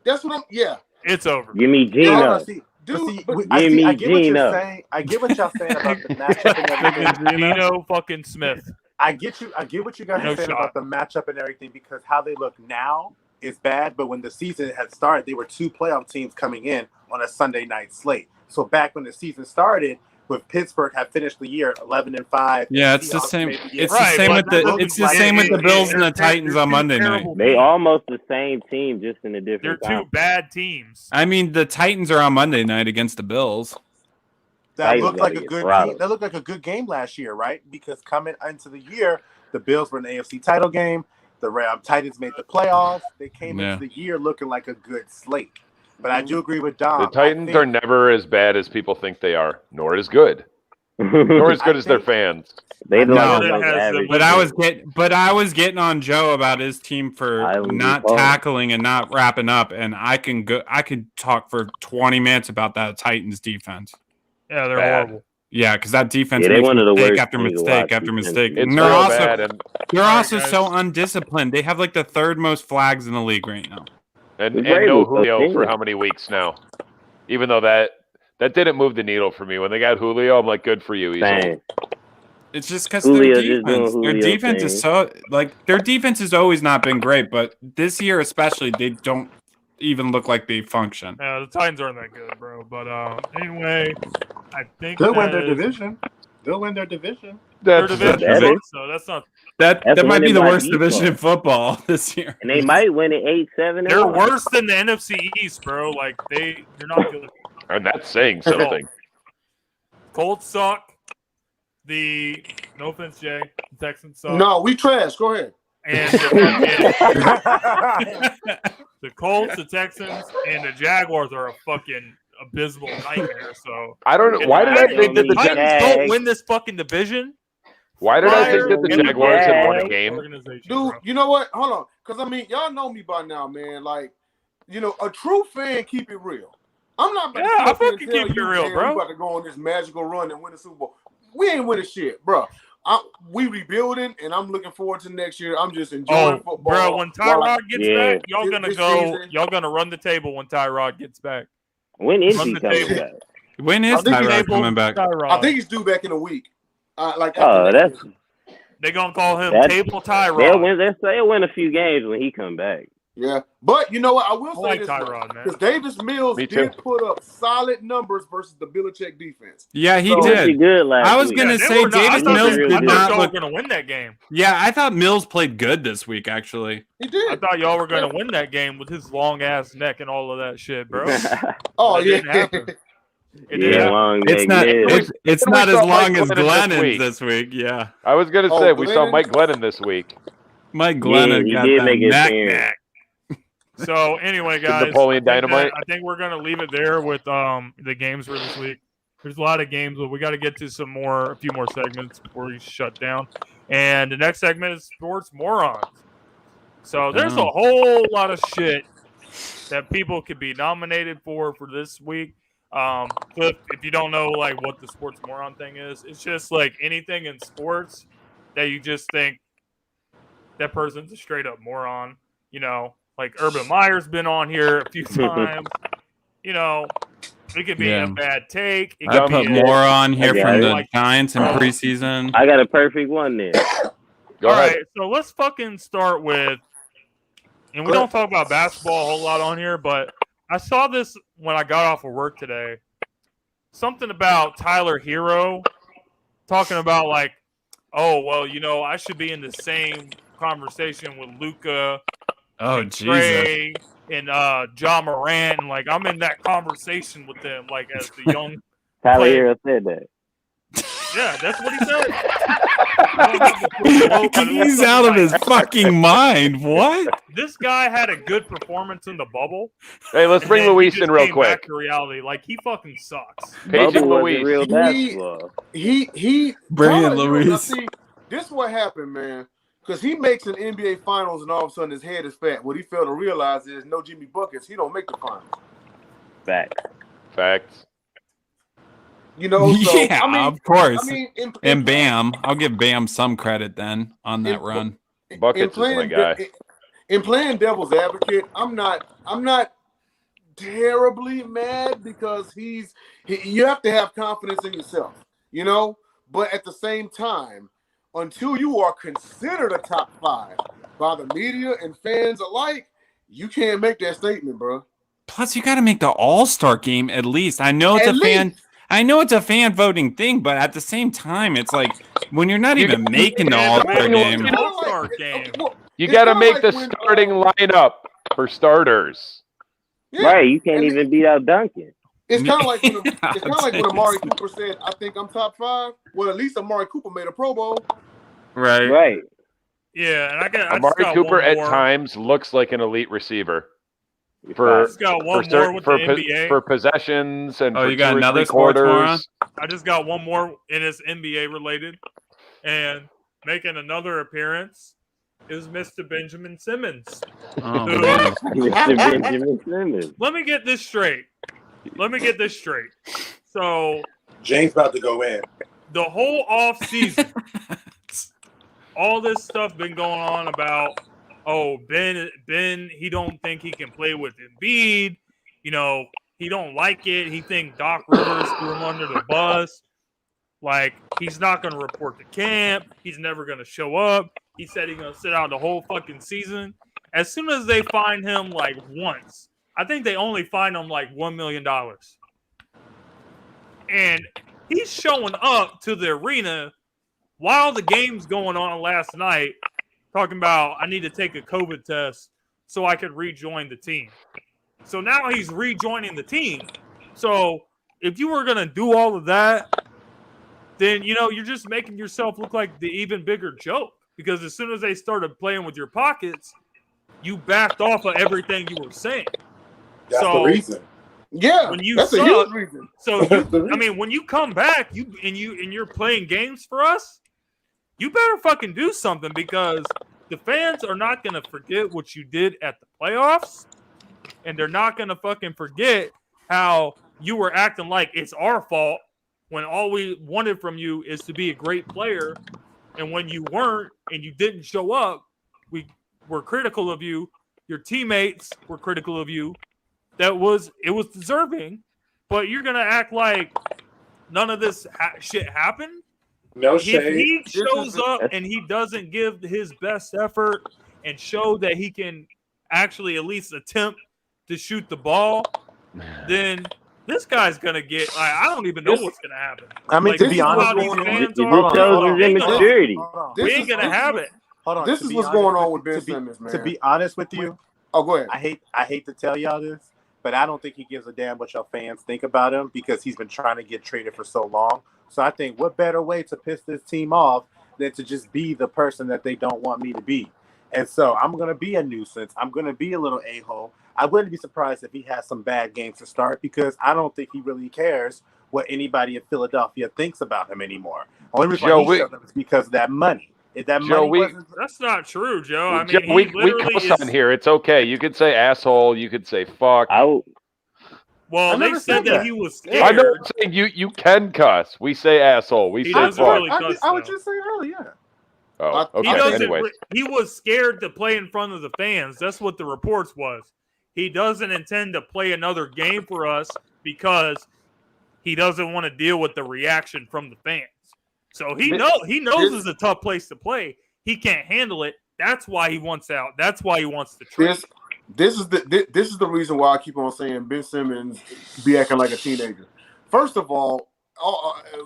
that's what I'm. Yeah, it's over. Give me Geno. I get what you're saying. I get what y'all saying about the matchup and everything. Geno fucking Smith. I get what you guys are saying about the matchup and everything because how they look now is bad. But when the season had started, they were 2 playoff teams coming in on a Sunday night slate. So back when the season started, with Pittsburgh have finished the year 11-5. Yeah, it's the same. It's the same with the Bills and the Titans on Monday night. They almost the same team, just in a different. They're two bad teams. I mean, the Titans are on Monday night against the Bills. That looked like a good team. That looked like a good game last year, right? Because coming into the year, the Bills were in the AFC title game. The Titans made the playoffs. They came into the year looking like a good slate. But I do agree with Dom. The Titans are never as bad as people think they are, nor as good. Nor as good as their fans. But I was getting on Joe about his team for not tackling and not wrapping up, and I could talk for 20 minutes about that Titans defense. Yeah, they're horrible. Yeah, because that defense makes mistake after mistake after mistake. And they're also so undisciplined. They have like the third most flags in the league right now. And no Julio for how many weeks now? Even though that didn't move the needle for me. When they got Julio, I'm like, good for you. It's just because their defense is so their defense has always not been great, but this year especially, they don't even look like they function. Yeah, the Titans aren't that good, bro. But anyway, I think they'll win their division. They'll win their division. So that's not. That might be the worst division in football this year. And they might win it 8-7. They're worse than the NFC East, bro. Like they're not good. And that's saying something. Colts suck. No offense, Jay. The Texans suck. No, we trash. Go ahead. And the Colts, the Texans, and the Jaguars are a fucking abysmal nightmare. So I don't know. Why did I think that the Titans don't win this fucking division? Why did I think that the Jaguars had won a game? Dude, you know what? Hold on. Because, I mean, y'all know me by now, man. Like, a true fan keep it real. I'm not about to fucking keep it real, bro. We're about to go on this magical run and win the Super Bowl. We ain't winning shit, bro. We rebuilding, and I'm looking forward to next year. I'm just enjoying football. Bro, when Tyrod gets back, y'all gonna run the table when Tyrod gets back. When is he coming back? When is Tyrod coming back? I think he's due back in a week. They gonna call him Table Tyrod. They'll win a few games when he come back. Yeah, but you know what? I will say this, Tyrod, man. Because Davis Mills did put up solid numbers versus the Belichick defense. Yeah, he did. Good I was going to say Davis Mills did not look going to win that game. Yeah, I thought Mills played good this week, actually. He did. I thought y'all were going to win that game with his long ass neck and all of that shit, bro. It's not as long as Glennon's this week. Yeah, I was going to say we saw Mike Glennon this week. Mike Glennon got that neck. So anyway, guys, Napoleon Dynamite. I think we're gonna leave it there with the games for this week. There's a lot of games, but we got to get to a few more segments before we shut down. And the next segment is Sports Morons. So there's a whole lot of shit that people could be nominated for this week. Cliff, if you don't know what the Sports Moron thing is, it's just anything in sports that you just think that person's a straight up moron. Like Urban Meyer's been on here a few times. It could be a bad take. I put moron here from the Giants in preseason. I got a perfect one there. All right, so let's fucking start with, and we don't talk about basketball a whole lot on here, but I saw this when I got off of work today. Something about Tyler Hero talking about I should be in the same conversation with Luka. Oh, Jesus. And John Morant, and I'm in that conversation with them, as the young Tyler Hero said that. Yeah, that's what he said. He's out of his fucking mind. What? This guy had a good performance in the bubble. Hey, let's bring Luis in real quick. Back to reality, he fucking sucks. Paging Luis. Real basketball. He bring in Luis. See, this is what happened, man. Because he makes an NBA Finals and all of a sudden his head is fat. What he failed to realize is no Jimmy Buckets. He don't make the Finals. Facts. Yeah, of course. And Bam. I'll give Bam some credit then on that run. Buckets is my guy. In playing devil's advocate, I'm not terribly mad because you have to have confidence in yourself, But at the same time, until you are considered a top 5 by the media and fans alike, you can't make that statement, bro. Plus, you got to make the All-Star game at least. I know it's I know it's a fan voting thing, but at the same time, it's like when you're not even making the All-Star game. You got to make the starting lineup for starters. Yeah. Right, you can't even beat out Duncan. It's kind of like when Amari Cooper said, "I think I'm top 5." Well, at least Amari Cooper made a Pro Bowl. Right. Yeah, and Amari Cooper at times looks like an elite receiver. For possessions and for you got another quarters. I just got one more, and it's NBA related. And making another appearance is Mr. Benjamin Simmons. Mr. Benjamin Simmons. Let me get this straight. So James about to go in. The whole off season, all this stuff been going on about, Ben, he don't think he can play with Embiid. You know, he don't like it. He think Doc Rivers threw him under the bus. Like, he's not going to report to camp. He's never going to show up. He said he's going to sit out the whole fucking season. As soon as they find him, like, once, I think they only find him, like, $1 million. And he's showing up to the arena while the game's going on last night, talking about, I need to take a COVID test so I could rejoin the team. So now he's rejoining the team. So if you were going to do all of that, then, you know, you're just making yourself look like the even bigger joke. Because as soon as they started playing with your pockets, you backed off of everything you were saying. That's the reason. Yeah, when you that's suck, a huge reason. So I mean, when you come back, you're playing games for us, you better fucking do something, because the fans are not gonna forget what you did at the playoffs, and they're not gonna fucking forget how you were acting like it's our fault when all we wanted from you is to be a great player, and when you weren't and you didn't show up, we were critical of you. Your teammates were critical of you. It was deserving, but you're gonna act like none of this shit happened. No shade. If he shows up and he doesn't give his best effort and show that he can actually at least attempt to shoot the ball, then this guy's gonna get. I don't even know what's gonna happen. I mean, to be honest, this shows his immaturity. We ain't gonna have it. Hold on. This is what's going on with Ben Simmons, man. To be honest with you, go ahead. I hate to tell y'all this, but I don't think he gives a damn what y'all fans think about him, because he's been trying to get traded for so long. So I think, what better way to piss this team off than to just be the person that they don't want me to be? And so I'm going to be a nuisance. I'm going to be a little a-hole. I wouldn't be surprised if he has some bad games to start, because I don't think he really cares what anybody in Philadelphia thinks about him anymore. Only reason why he showed up is because of that money. If that money wasn't... That's not true, Joe. I mean, Joe, we cuss on here. It's okay. You could say asshole. You could say fuck. Well, they said that he was scared. I know. I'm saying you can cuss. We say asshole. We say fuck. Really cuss, I would just say earlier. Oh, okay. Anyway, he was scared to play in front of the fans. That's what the reports was. He doesn't intend to play another game for us because he doesn't want to deal with the reaction from the fans. So he knows it's a tough place to play. He can't handle it. That's why he wants out. That's why he wants to trade. This is the reason why I keep on saying Ben Simmons be acting like a teenager. First of all,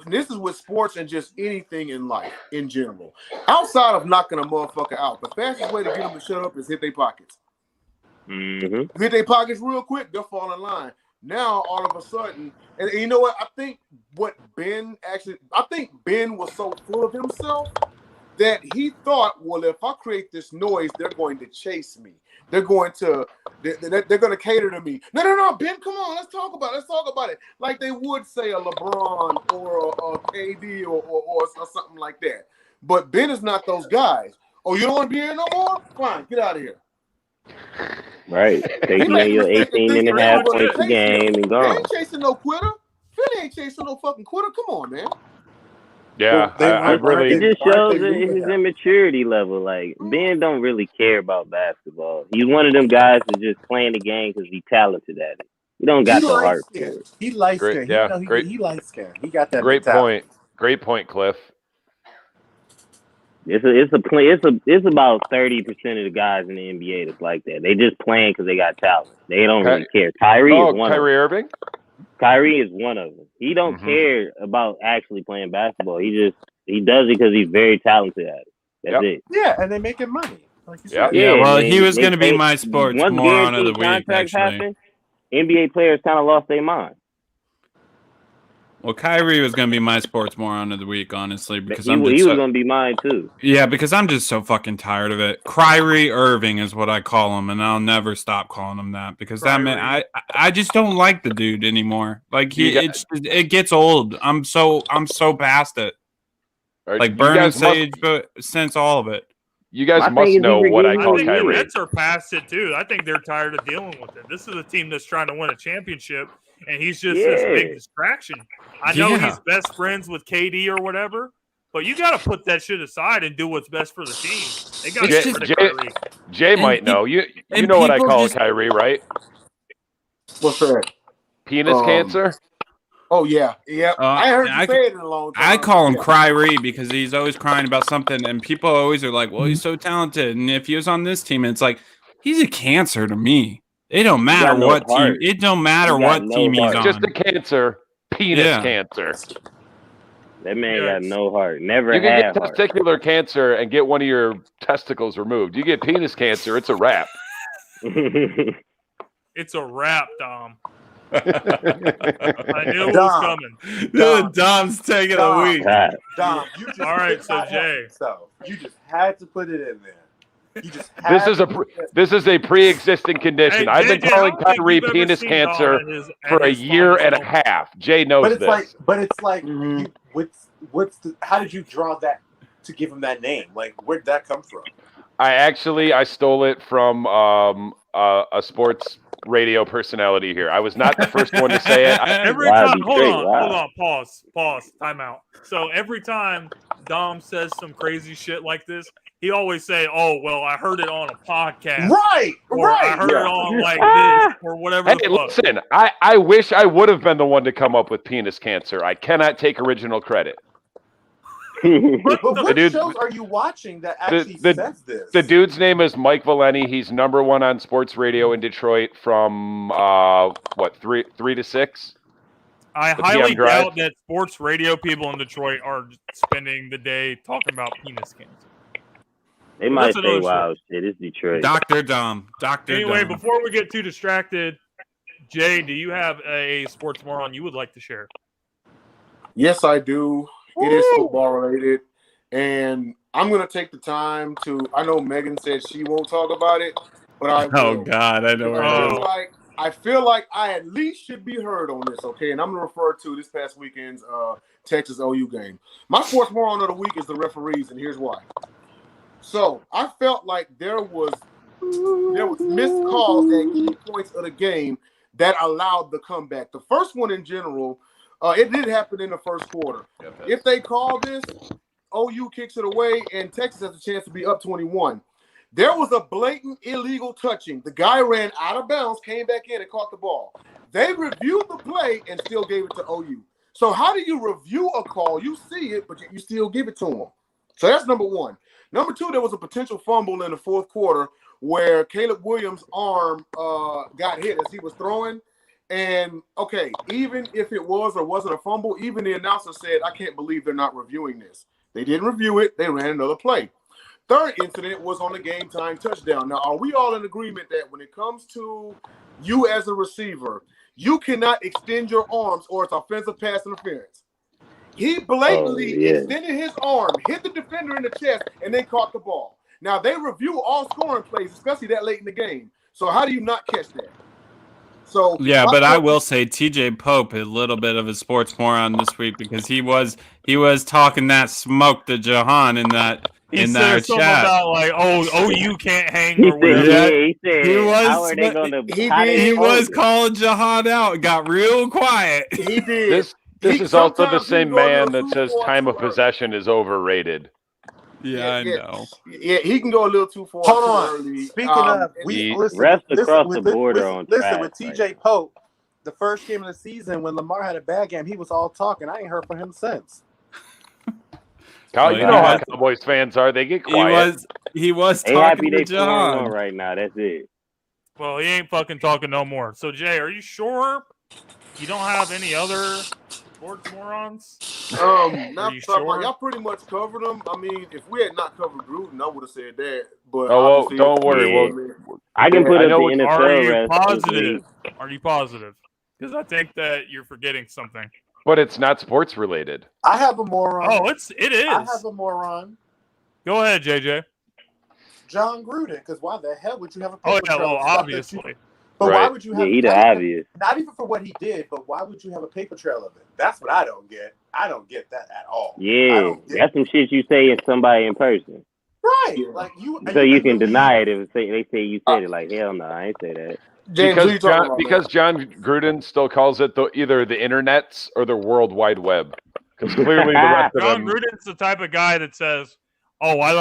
this is with sports and just anything in life in general. Outside of knocking a motherfucker out, the fastest way to get them to shut up is hit their pockets. Mm-hmm. Hit their pockets real quick, they'll fall in line. Now, all of a sudden, and you know what? I think Ben was so full of himself that he thought, well, if I create this noise, they're going to chase me. They're going to cater to me. No, Ben, come on, let's talk about it. Like they would say a LeBron or a KD or something like that. But Ben is not those guys. Oh, you don't want to be here no more? Fine, get out of here. Right. Take me your 18.5 points a game and go. They ain't chasing no quitter. Philly ain't chasing no fucking quitter. Come on, man. Yeah, I really. It just shows his immaturity level. Like, Ben don't really care about basketball. He's one of them guys that just playing the game because he's talented at it. He don't got the heart for it. He light skinned. Yeah, he light skinned. He got that. Great point. Great point, Cliff. It's about 30% of the guys in the NBA that's like that. They just playing because they got talent. They don't really care. Kyrie is one. Kyrie Irving. Kyrie is one of them. He don't care about actually playing basketball. He does it because he's very talented at it. That's it. Yeah, and they making money. Like you said. Yeah, well, he was going to be my sports moron of the week, actually. Happen, NBA players kind of lost their mind. Well, Kyrie was going to be my sports moron of the week, honestly, because he was going to be mine too. Yeah, because I'm just so fucking tired of it. Kyrie Irving is what I call him, and I'll never stop calling him that because that man, I just don't like the dude anymore. Like it gets old. I'm so past it. Like burning sage, but since all of it. You guys must know what I call Kyrie. I think the Nets are past it too. I think they're tired of dealing with it. This is a team that's trying to win a championship, and he's just this big distraction. I know he's best friends with KD or whatever, but you got to put that shit aside and do what's best for the team. They got to get rid of Kyrie. Jay might know. You know what I call Kyrie, right? What's that? Penis cancer? Oh, yeah. I heard you say it in a long time. I call him Kyrie because he's always crying about something, and people always are like, well, he's so talented, and if he was on this team, it's like, he's a cancer to me. It don't matter what team. It don't matter what team he's on. Just a cancer. Penis cancer. That man got no heart. Never had heart. You can get testicular cancer and get one of your testicles removed. You get penis cancer, it's a wrap. It's a wrap, Dom. I knew it was coming. Dom's taking a week. Dom, you just all right, so Jay. So you just had to put it in there. You just this is a pre-existing condition. Hey, I've been calling Kyrie penis cancer for a year and a half. Jay knows this. It's like, how did you draw that to give him that name? Like, where'd that come from? I stole it from a sports radio personality here. I was not the first one to say it. Hold on, pause, time out. So every time Dom says some crazy shit like this, he always say, "Oh, well, I heard it on a podcast." Right. I heard it on like this or whatever. Hey, listen, I wish I would have been the one to come up with penis cancer. I cannot take original credit. What shows are you watching that actually says this? The dude's name is Mike Valeni. He's #1 on sports radio in Detroit from 3 to 6. I highly doubt that sports radio people in Detroit are spending the day talking about penis cancer. They might say, "Wow, shit, it's Detroit." Dr. Dom. Anyway, before we get too distracted, Jay, do you have a sports moron you would like to share? Yes, I do. It is football related, and I'm going to take the time to. I know Megan said she won't talk about it, but I will. Oh God, I know. I feel like I at least should be heard on this, okay? And I'm going to refer to this past weekend's Texas OU game. My sports moron of the week is the referees, and here's why. So I felt like there was missed calls at key points of the game that allowed the comeback. The first one in general. It did happen in the first quarter. If they call this, OU kicks it away, and Texas has a chance to be up 21. There was a blatant illegal touching. The guy ran out of bounds, came back in, and caught the ball. They reviewed the play and still gave it to OU. So how do you review a call? You see it, but you still give it to them. So that's number one. Number two, there was a potential fumble in the fourth quarter where Caleb Williams' arm got hit as he was throwing. And, okay, even if it was or wasn't a fumble, even the announcer said, I can't believe they're not reviewing this. They didn't review it. They ran another play. Third incident was on the game-time touchdown. Now, are we all in agreement that when it comes to you as a receiver, you cannot extend your arms or it's offensive pass interference? He blatantly extended his arm, hit the defender in the chest, and then caught the ball. Now, they review all scoring plays, especially that late in the game. So how do you not catch that? So yeah, but I will say TJ Pope a little bit of a sports moron this week because he was talking that smoke to Jahan in that chat. About like, you can't hang or whatever. He was calling Jahan out. Got real quiet. He did. This is also the same man that says time of possession is overrated. Yeah, I know. Yeah, he can go a little too far. Hold on. Speaking of, refs across the border on track. With TJ Pope, the first game of the season when Lamar had a bad game, he was all talking. I ain't heard from him since. Kyle, you know how Cowboys fans are. They get quiet. He was talking happy to John right now. That's it. Well, he ain't fucking talking no more. So, Jay, are you sure? You don't have any other sports morons? Not sure? Y'all pretty much covered them. I mean, if we had not covered Gruden, I would have said that. But don't worry. Yeah. I can put up the NFL. Are you positive? Are you positive? Because I think that you're forgetting something. But it's not sports related. I have a moron. Oh, it is. I have a moron. Go ahead, JJ. John Gruden, because why the hell would you have a paper trail? Well, obviously. But why would you have obvious. Not even for what he did, but why would you have a paper trail of it? That's what I don't get. I don't get that at all. Yeah, that's some shit you say in somebody in person. Right. Like so you can deny it if they say you said it. Like, hell no, I ain't say that. Because John Gruden still calls it either the internets or the World Wide Web. Because clearly the rest of them... John Gruden's the type of guy that says, "Oh, I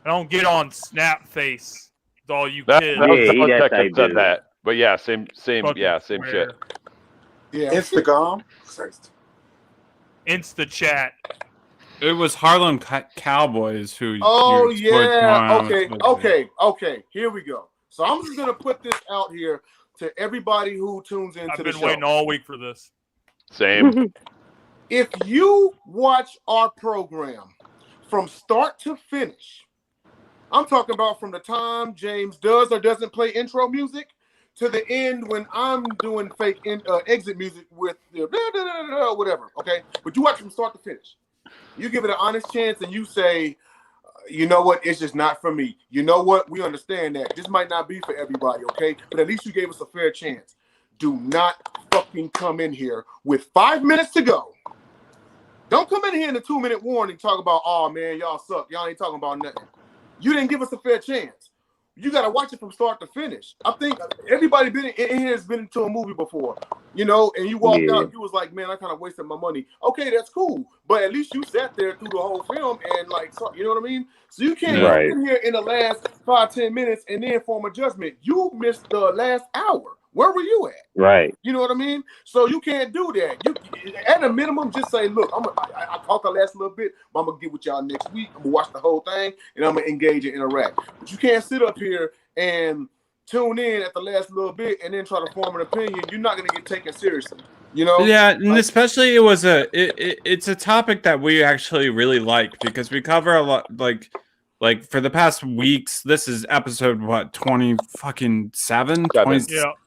don't get on Snap Face with all you kids." That said that. But yeah, same shit. Yeah, Instagram. Insta-chat. It was Harlem Cowboys who. Oh yeah. Okay. Here we go. So I'm just gonna put this out here to everybody who tunes into the show. I've been waiting all week for this. Same. If you watch our program from start to finish, I'm talking about from the time James does or doesn't play intro music to the end when I'm doing fake exit music with whatever. Okay, but you watch from start to finish. You give it an honest chance and you say, you know what, it's just not for me. You know what, we understand that. This might not be for everybody, okay? But at least you gave us a fair chance. Do not fucking come in here with 5 minutes to go. Don't come in here in a 2-minute warning talk about, oh man, y'all suck. Y'all ain't talking about nothing. You didn't give us a fair chance. You got to watch it from start to finish. I think everybody in here has been into a movie before, you know, and you walked out, you was like, man, I kind of wasted my money. Okay, that's cool. But at least you sat there through the whole film and like, you know what I mean? So you can't come in here in the last 5-10 minutes and then form a judgment. You missed the last hour. Where were you at? Right. You know what I mean? So you can't do that. You, at a minimum, just say, look, I caught the last little bit, but I'm going to get with y'all next week. I'm going to watch the whole thing, and I'm going to engage and interact. But you can't sit up here and tune in at the last little bit and then try to form an opinion. You're not going to get taken seriously. You know? Yeah, and especially it's a topic that we actually really like because we cover a lot, like for the past weeks. This is episode 27?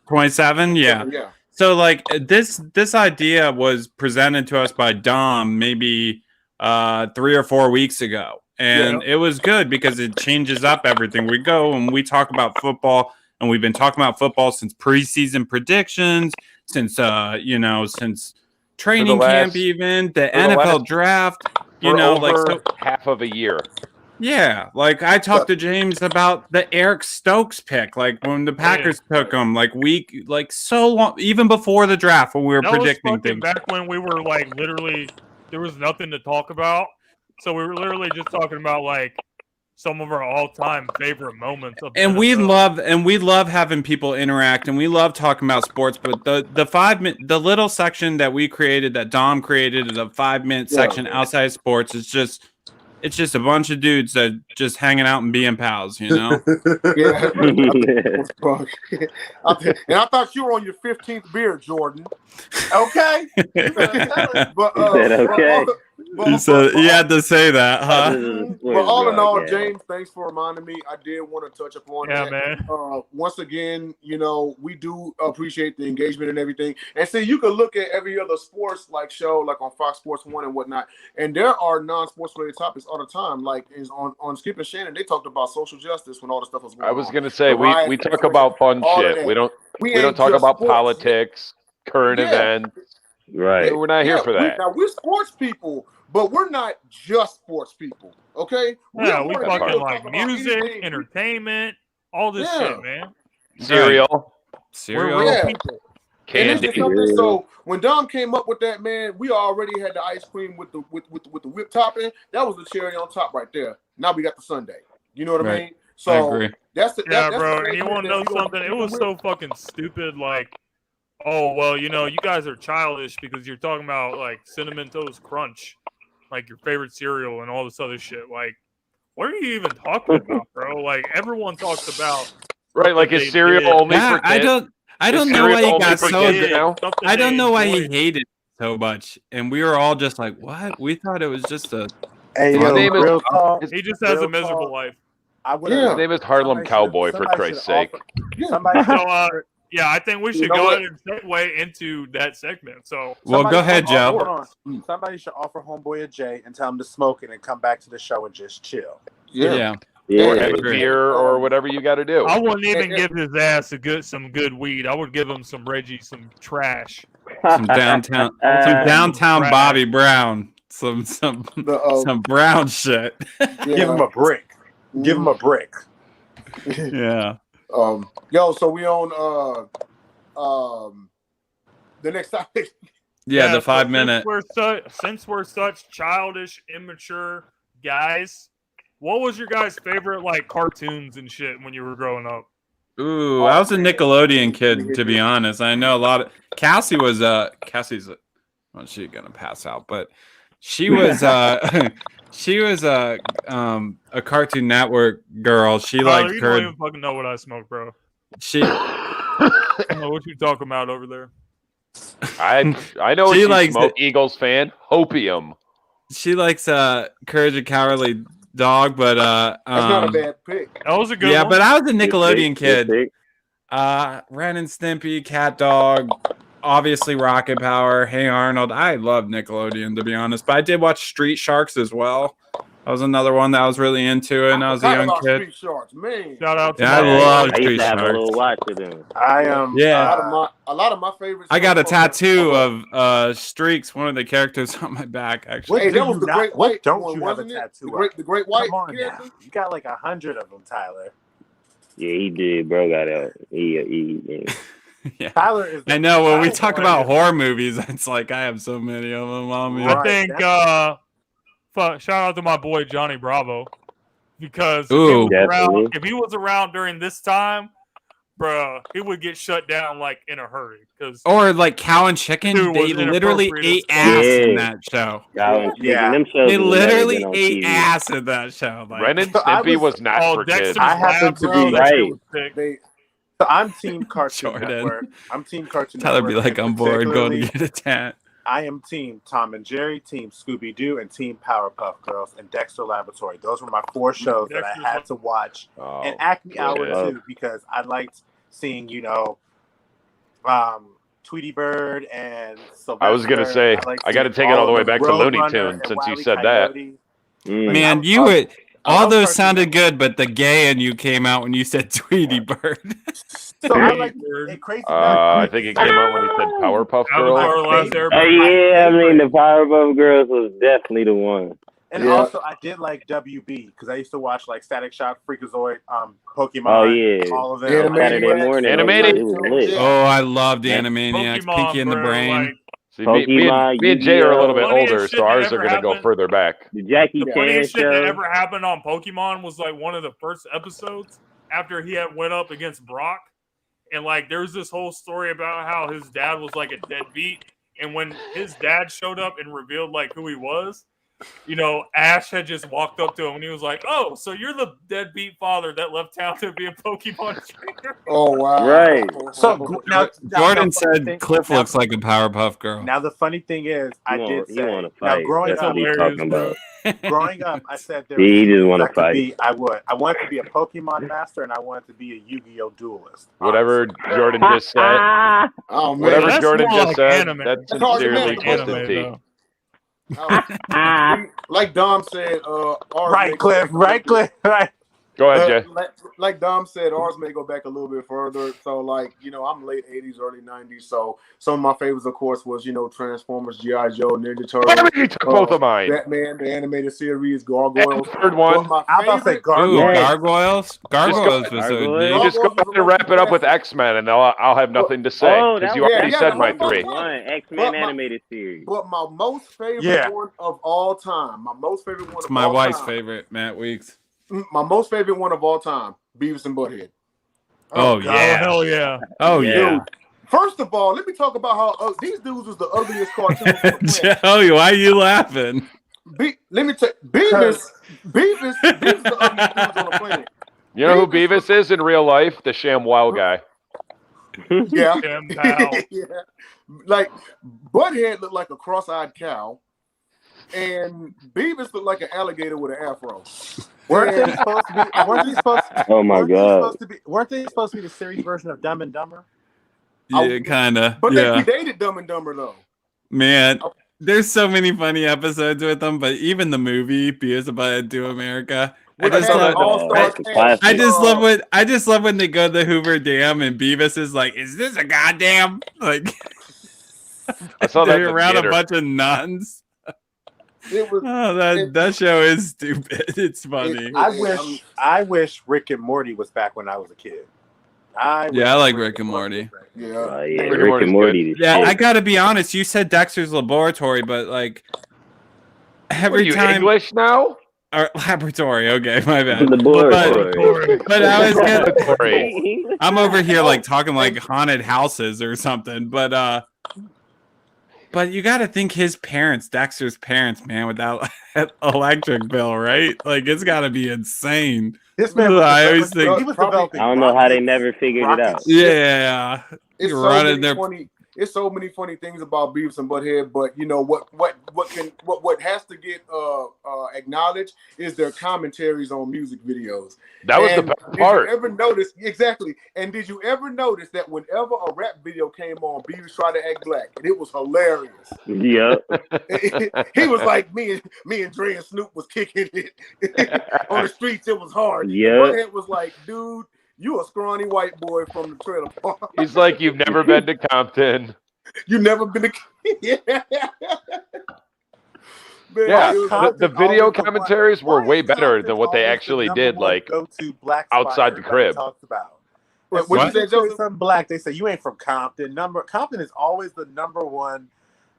27? Yeah. So like this idea was presented to us by Dom maybe 3 or 4 weeks ago. And it was good because it changes up everything. We go and we talk about football, and we've been talking about football since preseason predictions, since training camp, even the NFL draft, half of a year. Yeah, like I talked to James about the Eric Stokes pick, like when the Packers took him, so long, even before the draft when we were predicting things. Back when we were like literally, there was nothing to talk about, so we were literally just talking about like some of our all-time favorite moments. And we love having people interact, and we love talking about sports. But the little section that we created, that Dom created, is a 5-minute section outside sports. It's just a bunch of dudes that just hanging out and being pals, you know? And I thought you were on your 15th beer, Jordan. Okay. He said he had to say that, huh? But all in all, James, thanks for reminding me. I did want to touch upon that. Man. Once again, we do appreciate the engagement and everything. And see, you can look at every other sports show, like on Fox Sports 1 and whatnot, and there are non-sports related topics all the time. Like is on Skip and Shannon, they talked about social justice when all the stuff was going on. I was gonna say we talk about fun shit. We don't talk about politics, current events. Right. We're not here for that. We're sports people, but we're not just sports people, okay? Yeah, we talking like music, entertainment, all this shit, man. Cereal. We're real people. Candy. So when Dom came up with that, man, we already had the ice cream with the whipped topping. That was the cherry on top right there. Now we got the sundae. You know what I mean? So I agree. That's bro. And you want to know something? It was so fucking stupid. Like, oh well, you guys are childish because you're talking about like Cinnamon Toast Crunch, like your favorite cereal and all this other shit. Like, what are you even talking about, bro? Like, everyone talks about like a cereal only for kids. I don't know why he got so. I don't know why he hated it so much, and we were all just like, "What?" We thought it was just a. Hey, he just has a miserable life. His name is Harlem Cowboy, for Christ's sake. Somebody yeah, I think we should go ahead and segue into that segment. So, well, go ahead, Joe. Somebody should offer Homeboy a J and tell him to smoke it and come back to the show and just chill. Yeah. Or have a beer or whatever you got to do. I wouldn't even give his ass some good weed. I would give him some Reggie, some trash, some downtown Bobby Brown, some brown shit. Give him a brick. Give him a brick. Yeah. So we on the next topic. Yeah, the 5 minute. Since we're such childish, immature guys, what was your guys' favorite like cartoons and shit when you were growing up? Ooh, I was a Nickelodeon kid, to be honest. I know a lot of Cassie's well, she's gonna pass out, but she was she was a Cartoon Network girl. She liked you her. don't even fucking know what I smoke, bro. She. I don't know what you talking about over there. I know she likes smoke Eagles fan. Hopium. She likes Courage the Cowardly Dog, but that's not a bad pick. That was a good one. Yeah, but I was a Nickelodeon kid. Ren and Stimpy, Cat Dog, obviously Rocket Power, Hey Arnold. I love Nickelodeon, to be honest, but I did watch Street Sharks as well. That was another one that I was really into, and I was a young kid. Street Sharks, man. Shout out to I love I Street used to have Sharks. a little watch of them. A lot of my favorites. I got a tattoo of Streaks, one of the characters on my back. Actually, Hey, that was the Great White. Don't you have a tattoo? The Great White. Come on now. You got like 100 of them, Tyler. Yeah, he did, bro. Got out. He yeah. Tyler is. I know when we talk about horror movies, it's like I have so many of them on me. I think. Shout out to my boy Johnny Bravo, because if he was around during this time, bro, he would get shut down like in a hurry. Or like Cow and Chicken, they literally ate ass in that show. They literally ate ass in that show. Like, Ren and Stimpy was not for kids. I happen to be right. So I'm Team Cartoon Network. I'm Team Cartoon Tyler Network. be like, I'm bored, going to get a tat. I am Team Tom and Jerry, Team Scooby-Doo, and Team Powerpuff Girls, and Dexter Laboratory. Those were my 4 shows that I had to watch. And Acme Hour, too, because I liked seeing, Tweety Bird and Sylvester. I was going to say, I got to take it all the way back to Looney Tunes since you said that. Man, you would... All those sounded good, but the gay in you came out when you said Tweety Bird. So I like crazy. I think it came out when he said Powerpuff Girls. Yeah, I mean the Powerpuff Girls was definitely the one. And also, I did like WB because I used to watch like Static Shock, Freakazoid, Pokemon, all of them. Saturday morning, Animated. Oh, I loved the Animaniacs, Pinky and the Brain. See, me and Jay are a little bit older, so ours are going to go further back. The Jackie Chan funniest shit that ever happened on Pokemon was like one of the first episodes after he had went up against Brock, and like there was this whole story about how his dad was like a deadbeat, and when his dad showed up and revealed like who he was, Ash had just walked up to him and he was like, "Oh, so you're the deadbeat father that left town to be a Pokemon trainer?" Oh wow! Right. So now Jordan said Cliff looks like a Powerpuff Girl. Now the funny thing is, I did say now growing up, growing up, I said there he just want to fight. I wanted to be a Pokemon master, and I wanted to be a Yu-Gi-Oh duelist. Whatever Jordan just said. Oh man, whatever Jordan just said. Anime. That's sincerely twisted tea. Like Dom said, right, Cliff. Go ahead, Jay. Like Dom said, ours may go back a little bit further. So, I'm late 80s, early 90s. So, some of my favorites, of course, was, Transformers, G.I. Joe, Ninja Turtles. Both of mine. Batman, the animated series, Gargoyles. Third one. I was about to say Gargoyles. Gargoyles? Gargoyles was so deep. Just go ahead and wrap it up with X-Men, and I'll have nothing to say. Because you already said my 3. X-Men animated series. But my most favorite one of all time. It's my wife's favorite, Matt Weeks. My most favorite one of all time, Beavis and Butthead. Oh yeah! Hell yeah! Oh yeah! Dude, first of all, let me talk about how these dudes was the ugliest cartoons. Joey, why are you laughing? Let me tell you, Beavis is the ugliest dudes on the planet. You know who Beavis is in real life? The ShamWow guy. Yeah. Wow. Yeah. Like Butthead looked like a cross-eyed cow, and Beavis looked like an alligator with an afro. Weren't they supposed to be? Oh my God. Weren't they supposed to be the series version of Dumb and Dumber? Yeah, kind of. But yeah. they predated Dumb and Dumber though. Man, there's so many funny episodes with them, but even the movie Beavis and Butthead to America. I just love when they go to the Hoover Dam and Beavis is like, "Is this a goddamn?" Like, I saw that they're around a bunch of nuns. That show is stupid. It's funny. I wish Rick and Morty was back when I was a kid. I like Rick and Morty. Yeah, Rick and Morty. Yeah, I gotta be honest. You said Dexter's Laboratory, but like every time English now. Or laboratory, okay, my bad. Laboratory. But I was I'm over here like talking like haunted houses or something, but you got to think his parents, Dexter's parents, man, with that electric bill, right? Like it's got to be insane. This man, I always think he was developing. I don't know how they never figured it out. Yeah, it's so many funny things about Beavis and Butthead, but you know what has to get acknowledged is their commentaries on music videos. That was the best part. Did you ever notice exactly? And did you ever notice that whenever a rap video came on, Beavis tried to act black, and it was hilarious. Yeah, he was like me and Dre and Snoop was kicking it on the streets. It was hard. Yeah, Butthead was like, dude. You a scrawny white boy from the trailer park. He's like, you've never been to Compton. You've never been to Yeah, the video commentaries were way better than what they actually did, like outside the crib. What you said, Joseph? Something black. They say you ain't from Compton. Compton is always the number one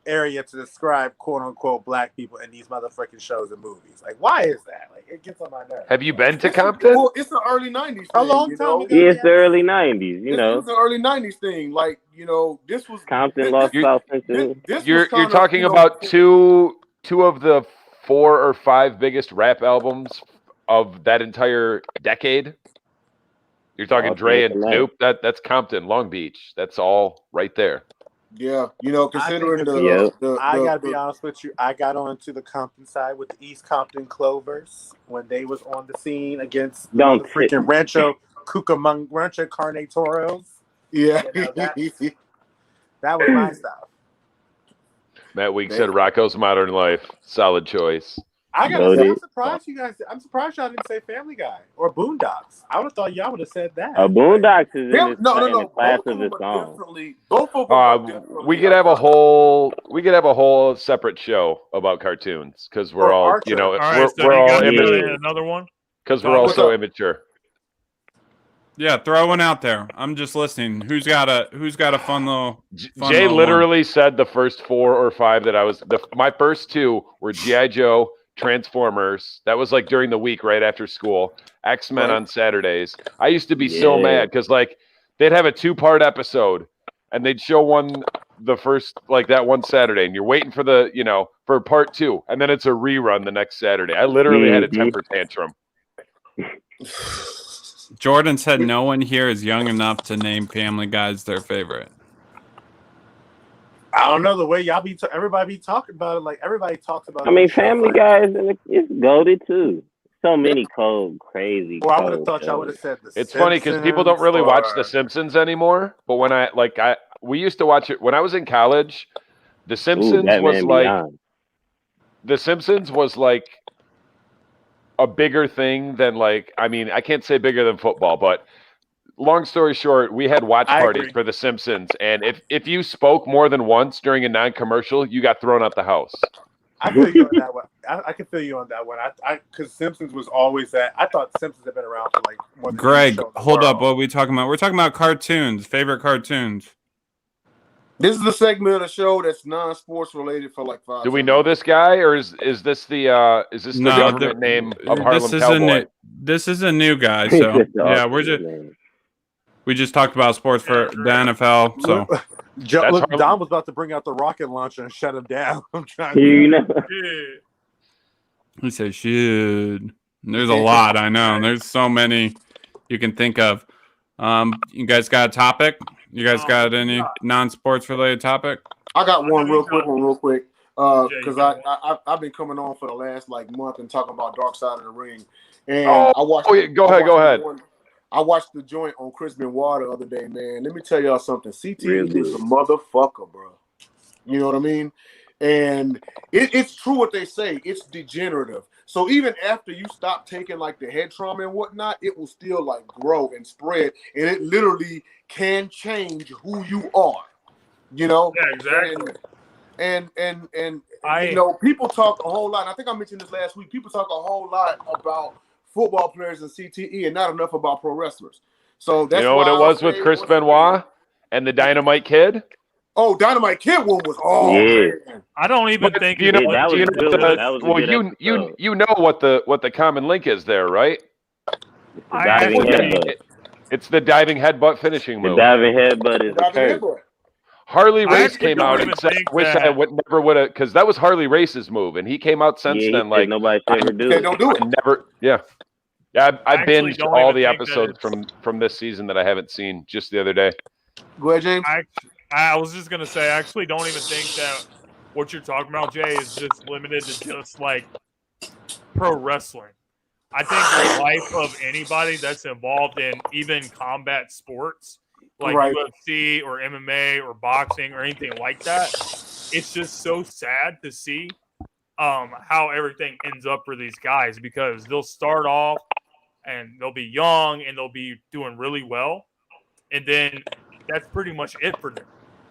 area to describe quote unquote black people in these motherfucking shows and movies. Like, why is that? Like, it gets on my nerves. Have you been to Compton? Well, it's the early 90s thing, a long time ago. Yeah, it's the early 90s, you know. It's the early 90s thing. Like, you know, this was Compton lost South Central. You're talking about two of the 4 or 5 biggest rap albums of that entire decade. You're talking Dre and Snoop. That's Compton, Long Beach. That's all right there. Yeah, you know, considering I gotta be honest with you, I got onto the Compton side with the East Compton Clovers when they was on the scene against the freaking Rancho Carnetoros. Yeah, you know, that was my stuff. Matt Week said Rocco's Modern Life, solid choice. I gotta say, I'm surprised y'all didn't say Family Guy or Boondocks. I would have thought y'all would have said that. Boondocks is in no. class of its own. Both of them we could have a whole separate show about cartoons because we're all Archer. you know we're all immature. Another one because we're all so immature. Yeah, throw one out there. I'm just listening. Who's got a fun little? Jay literally said the first 4 or 5 that I was. My first 2 were G.I. Joe, Transformers. That was like during the week right after school. X-Men on Saturdays. I used to be so mad because like they'd have a 2-part episode and they'd show the first like that one Saturday and you're waiting for for part 2 and then it's a rerun the next Saturday. I literally had a temper tantrum. Jordan said no one here is young enough to name Family Guy's their favorite. I don't know the way y'all everybody be talking about it. Like everybody talks about. I mean, Family Guy is goated too. So many crazy. Well, I would have thought y'all would have said this. It's funny because people don't really watch The Simpsons anymore. But when we used to watch it when I was in college. The Simpsons was like a bigger thing than like. I mean, I can't say bigger than football, but. Long story short, we had watch parties for The Simpsons, and if you spoke more than once during a non-commercial, you got thrown out the house. I feel you on that one. I can feel you on that one. Because Simpsons was always that. I thought Simpsons had been around for like more than Greg, hold up. What are we talking about? We're talking about cartoons. Favorite cartoons. This is the segment of the show that's non-sports related for like 5. Do we know this guy, or is this the government name of Harlem Cowboy? This is a new guy. So yeah, we just talked about sports for the NFL. So Don was about to bring out the rocket launcher and shut him down. I'm trying He said, "Shit." There's a lot. I know. There's so many you can think of. You guys got a topic? You guys got any non-sports related topic? I got one real quick. Because I've been coming on for the last month and talking about Dark Side of the Ring, and I watched. Go ahead. I watched the joint on Chris Benoit the other day, man. Let me tell y'all something. CTE is a motherfucker, bro. You know what I mean? And it's true what they say. It's degenerative. So even after you stop taking the head trauma and whatnot, it will still grow and spread, and it literally can change who you are. You know? Yeah, exactly. And people talk a whole lot. I think I mentioned this last week. People talk a whole lot about football players and CTE and not enough about pro wrestlers. So that's what it was with Chris Benoit and the Dynamite Kid? Oh, Dynamite Kid one was man. I don't even think you know what the common link is there, right? It's the diving headbutt finishing move. The diving headbutt is the curse. Harley Race came out and said, "Wish I never would have," because that was Harley Race's move, and he came out since then nobody should ever do it. Don't do it. Never, yeah. I binged all the episodes from this season that I haven't seen just the other day. Go ahead, James. I was just gonna say, I actually don't even think that what you're talking about, Jay, is just limited to just pro wrestling. I think the life of anybody that's involved in even combat sports, UFC or MMA or boxing or anything like that, it's just so sad to see how everything ends up for these guys, because they'll start off and they'll be young and they'll be doing really well, and then that's pretty much it for them.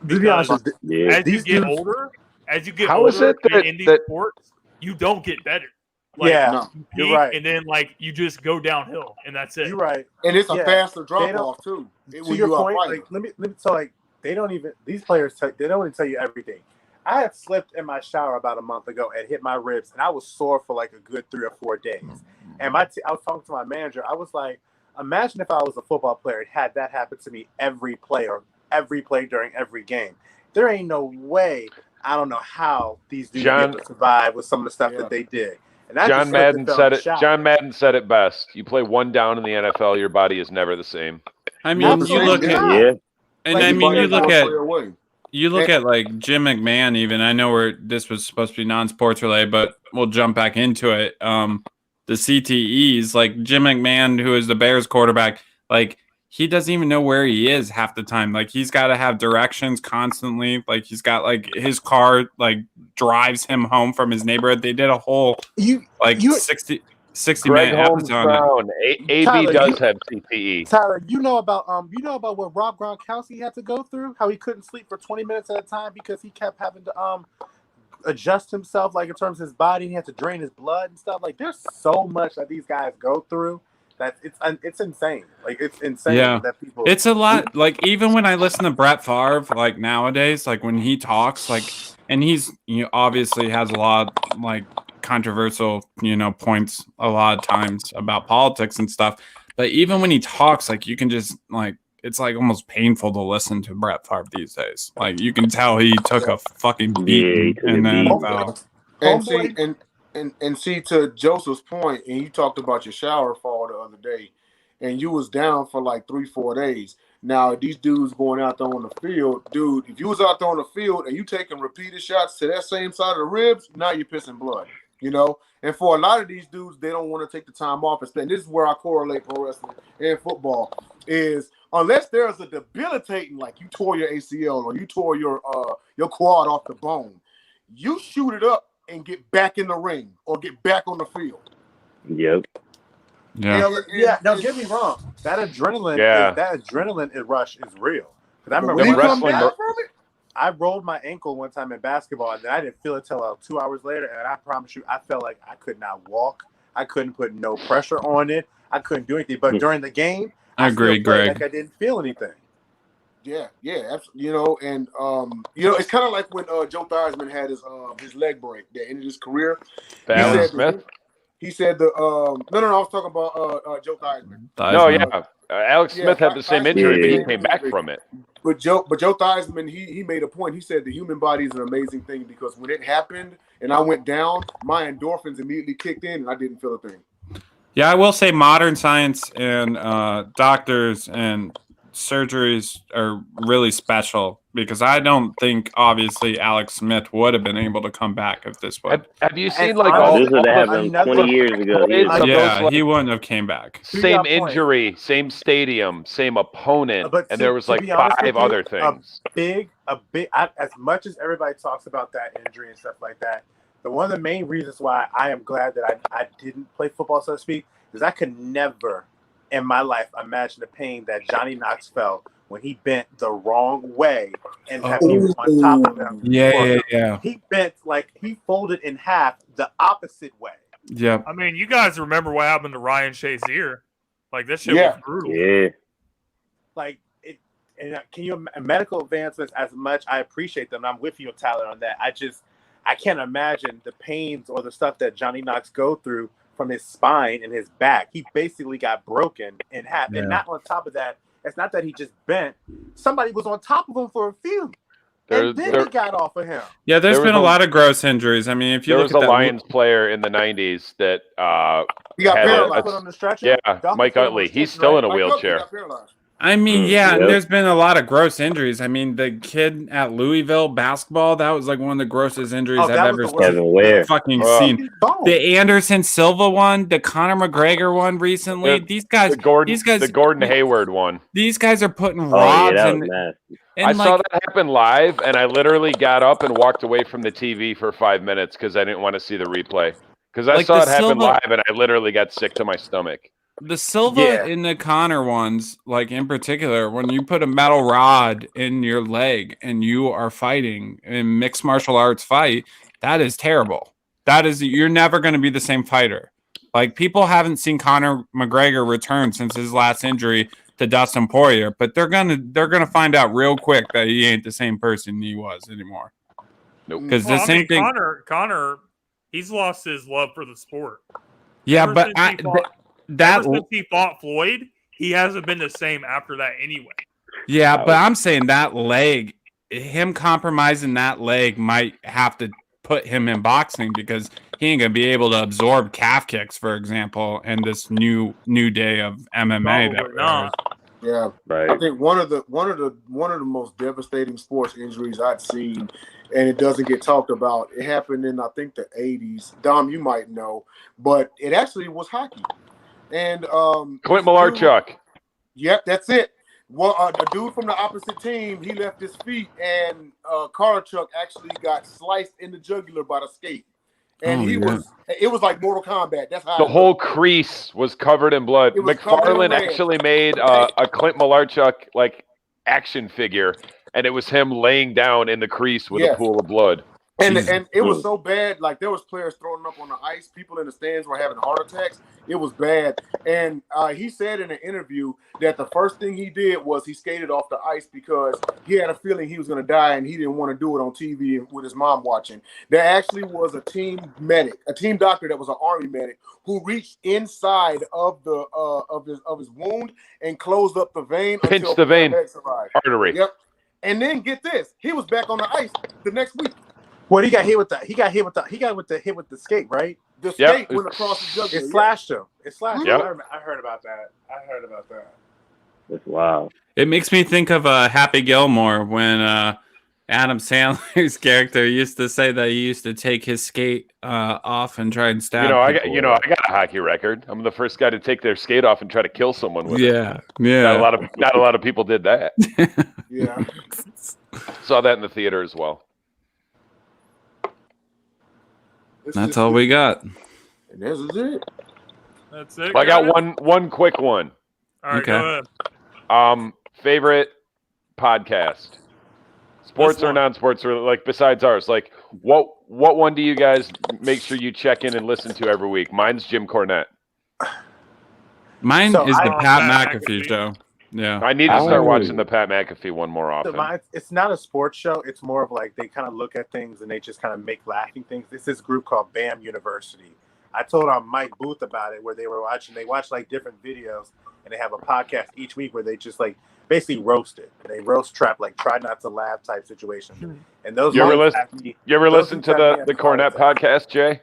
Because as you get older in these sports, you don't get better. You're right. And then you just go downhill, and that's it. You're right. And it's a faster drop off too. To your point, let me they don't even, these players, they don't even tell you everything. I had slipped in my shower about a month ago and hit my ribs, and I was sore for a good 3 or 4 days. And I was talking to my manager. I was like, imagine if I was a football player and had that happen to me every play during every game. There ain't no way. I don't know how these dudes get to survive with some of the stuff that they did. And John Madden said it. John Madden said it best. You play one down in the NFL, your body is never the same. I mean, you look at you look at Jim McMahon. Even I know this was supposed to be non-sports related, but we'll jump back into it. The CTEs, Jim McMahon, who is the Bears quarterback, he doesn't even know where he is half the time. He's got to have directions constantly. He's got his car drives him home from his neighborhood. They did a whole 60 minute episode on it. AB does have CTE. Tyler, you know about what Rob Gronkowski had to go through? How he couldn't sleep for 20 minutes at a time because he kept having to adjust himself in terms of his body. He had to drain his blood and stuff. There's so much that these guys go through. It's insane. It's insane that people. It's a lot. Even when I listen to Brett Favre, nowadays, when he talks, and he's obviously has a lot controversial points a lot of times about politics and stuff. But even when he talks, you can just it's almost painful to listen to Brett Favre these days. You can tell he took a fucking beating in the NFL. And see, to Joseph's point, and you talked about your shower fall the other day, and you was down for 3-4 days. Now, these dudes going out there on the field, dude, if you was out there on the field and you taking repeated shots to that same side of the ribs, now you're pissing blood, And for a lot of these dudes, they don't want to take the time off. And this is where I correlate pro wrestling and football is unless there's a debilitating, you tore your ACL or you tore your quad off the bone, you shoot it up and get back in the ring or get back on the field. Yep. Yeah. Don't get me wrong. That adrenaline rush is real. Because I remember I rolled my ankle one time in basketball, and then I didn't feel it till 2 hours later. And I promise you, I felt like I could not walk. I couldn't put no pressure on it. I couldn't do anything. But during the game, I agree, Greg. I didn't feel anything. Yeah, absolutely. And it's kind of like when Joe Theismann had his leg break that ended his career. Alex Smith. He said no, I was talking about Joe Theismann. No, yeah, Alex Smith had the same injury, but he came back from it. But Joe Theismann, he made a point. He said the human body is an amazing thing because when it happened and I went down, my endorphins immediately kicked in and I didn't feel a thing. Yeah, I will say modern science and doctors and surgeries are really special because I don't think obviously Alex Smith would have been able to come back if this would. Have you seen like all this would have the happened 20 years ago? He wouldn't have came back. Same injury, same stadium, same opponent, and there was like 5 other things. As much as everybody talks about that injury and stuff like that, one of the main reasons why I am glad that I didn't play football, so to speak, is I could never in my life imagine the pain that Johnny Knox felt when he bent the wrong way and had people on top of him. Yeah. He bent he folded in half the opposite way. Yeah. I mean, you guys remember what happened to Ryan Shazier? Like, that shit was brutal. Yeah. Can you medical advancements as much? I appreciate them. I'm with you, Tyler, on that. I can't imagine the pains or the stuff that Johnny Knox go through from his spine and his back. He basically got broken in half. And not on top of that, it's not that he just bent. Somebody was on top of him for a few. And then he got off of him. Yeah, there's been a lot of gross injuries. I mean, if you look at there was a Lions player in the 90s that he got paralyzed. Put on the stretcher? Yeah, Mike Utley. He's still in a wheelchair. I mean, and there's been a lot of gross injuries. I mean, the kid at Louisville basketball, that was like one of the grossest injuries I've ever seen. The Anderson Silva one, the Conor McGregor one recently. These guys, the Gordon Hayward one. These guys are putting rods I saw that happen live, and I literally got up and walked away from the TV for 5 minutes because I didn't want to see the replay. Because I saw it happen live, and I literally got sick to my stomach. The Silva and the Connor ones, like in particular, when you put a metal rod in your leg and you are fighting in mixed martial arts fight, that is terrible. You're never going to be the same fighter. Like, people haven't seen Conor McGregor return since his last injury to Dustin Poirier, but they're gonna find out real quick that he ain't the same person he was anymore. Nope. Because the same thing. Connor, he's lost his love for the sport. Yeah, ever but ever since he fought Floyd, he hasn't been the same after that anyway. Yeah, but I'm saying that leg, him compromising that leg might have to put him in boxing because he ain't gonna be able to absorb calf kicks, for example, in this new day of MMA. Probably not. Yeah, right. I think one of the most devastating sports injuries I've seen, and it doesn't get talked about. It happened in, I think, the 80s. Dom, you might know, but it actually was hockey. And Clint Malarchuk. Yep, that's it. Well, the dude from the opposite team, he left his feet, and Karachuk actually got sliced in the jugular by the skate. And it was like Mortal Kombat. That's how the whole crease was covered in blood. McFarlane actually made a Clint Malarchuk like action figure, and it was him laying down in the crease with a pool of blood. And it was so bad, like there was players throwing up on the ice. People in the stands were having heart attacks. It was bad. And he said in an interview that the first thing he did was he skated off the ice because he had a feeling he was going to die and he didn't want to do it on TV with his mom watching. There actually was a team medic, a team doctor that was an Army medic who reached inside of the of his wound and closed up the vein. Pinched the vein. Artery. Yep. And then get this, he was back on the ice the next week. Well, he got hit with the skate, right? The skate went across the jugular. It slashed him. Yep. I heard about that. That's wild. It makes me think of Happy Gilmore when Adam Sandler's character used to say that he used to take his skate off and try and stab. I got a hockey record. I'm the first guy to take their skate off and try to kill someone with it. Yeah. Not a lot of people did that. Yeah. Saw that in the theater as well. That's all we got. And this is it. That's it. Well, I got one quick one. All right, go ahead. Favorite podcast, sports or non-sports, or like besides ours. Like, what one do you guys make sure you check in and listen to every week? Mine's Jim Cornette. Mine is the Pat McAfee show. Yeah, I need to start watching the Pat McAfee one more often. It's not a sports show. It's more of like they kind of look at things and they just kind of make laughing things. This is a group called BAM University. I told Mike Booth about it, where they were watching. They watch like different videos, and they have a podcast each week where they just like basically roast it. They roast trap, like try not to laugh type situation. And those you ever listen to the Cornette podcast, Jay?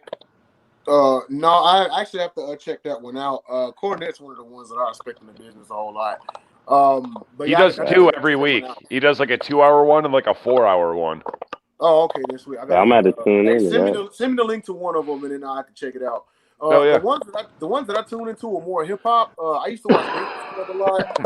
No, I actually have to check that one out. Cornette's one of the ones that I respect in the business a whole lot. But he does 2 every week. He does like a 2-hour one and like a 4-hour one. Oh, okay, then sweet. I'm about to tune in. Send me the link to one of them, and then I can check it out. Yeah. The ones that I tune into are more hip hop. I used to watch a lot.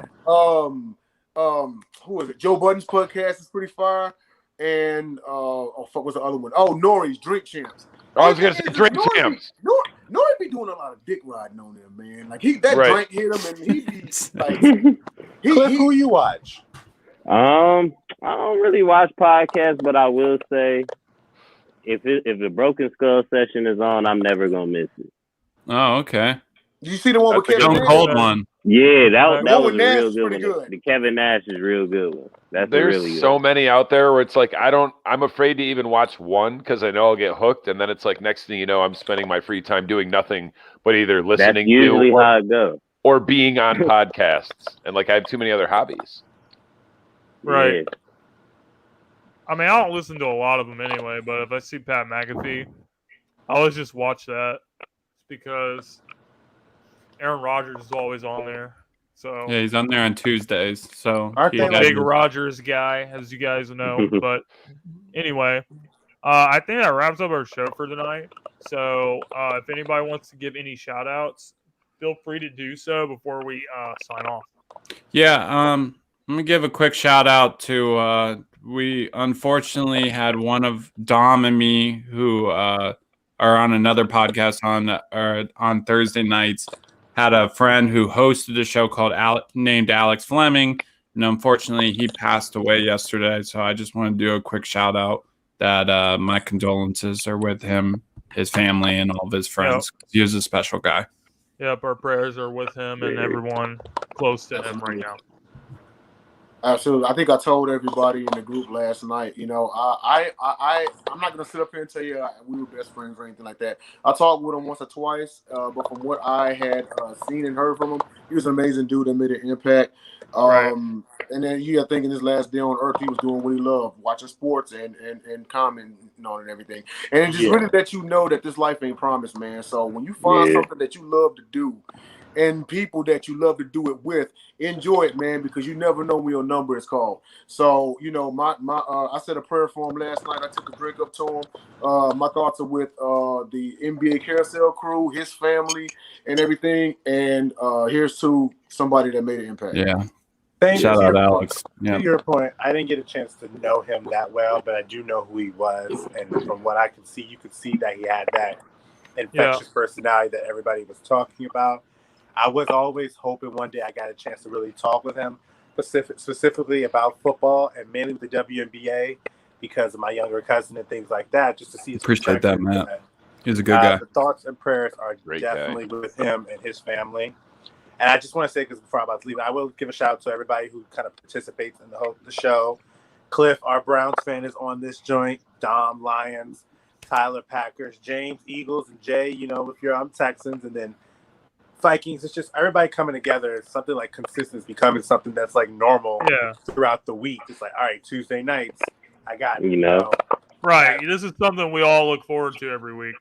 Who was it? Joe Budden's podcast is pretty fire. And what's the other one? Oh, Nori's Drink Champs. I was gonna say Drink Champs. Nori be doing a lot of dick riding on them, man. Like drink hit him, and he be like, Cliff, who you watch? I don't really watch podcasts, but I will say, if the Broken Skull session is on, I'm never gonna miss it. Oh, okay. Did you see the one with Kevin Nash? Cold one. Yeah, that was a real good one. Good. The Kevin Nash is real good one. There's so many out there where it's like I'm afraid to even watch one because I know I'll get hooked, and then it's like next thing you know, I'm spending my free time doing nothing but either listening or being on podcasts, and like I have too many other hobbies. Right. Yeah. I mean, I don't listen to a lot of them anyway, but if I see Pat McAfee, I always just watch that because Aaron Rodgers is always on there. So yeah, he's on there on Tuesdays. So I'm a big Rodgers guy, as you guys know. But anyway, I think that wraps up our show for tonight. So if anybody wants to give any shout outs, feel free to do so before we sign off. Yeah, let me give a quick shout out to we unfortunately had one of Dom and me who are on another podcast on Thursday nights, had a friend who hosted a show called named Alex Fleming, and unfortunately he passed away yesterday. So I just want to do a quick shout out that my condolences are with him, his family, and all of his friends. Yep. He was a special guy. Yep, our prayers are with him and everyone close to him right now. Absolutely. I think I told everybody in the group last night, I'm not going to sit up here and tell you we were best friends or anything like that. I talked with him once or twice, but from what I had seen and heard from him, he was an amazing dude that made an impact. Right. And then you got thinking his last day on earth, he was doing what he loved, watching sports and commenting on and everything. And it just really lets you know that this life ain't promised, man. So when you find something that you love to do, and people that you love to do it with, enjoy it, man, because you never know when your number is called. So, I said a prayer for him last night. I took a drink up to him. My thoughts are with the NBA Carousel crew, his family, and everything. And here's to somebody that made an impact. Yeah. Shout out, Alex. To your point, I didn't get a chance to know him that well, but I do know who he was. And from what I could see, you could see that he had that infectious personality that everybody was talking about. I was always hoping one day I got a chance to really talk with him specifically about football and mainly with the WNBA because of my younger cousin and things like that, just to see his appreciate that, Matt. He's a good guy. The thoughts and prayers are definitely with him and his family. And I just want to say, because before I'm about to leave, I will give a shout out to everybody who kind of participates in the show. Cliff, our Browns fan, is on this joint. Dom, Lions. Tyler, Packers. James, Eagles. And Jay, if you're on Texans. And then Vikings. It's just everybody coming together. It's something like consistency becoming something that's like normal throughout the week. It's like, all right, Tuesday nights, I got it. Right. This is something we all look forward to every week.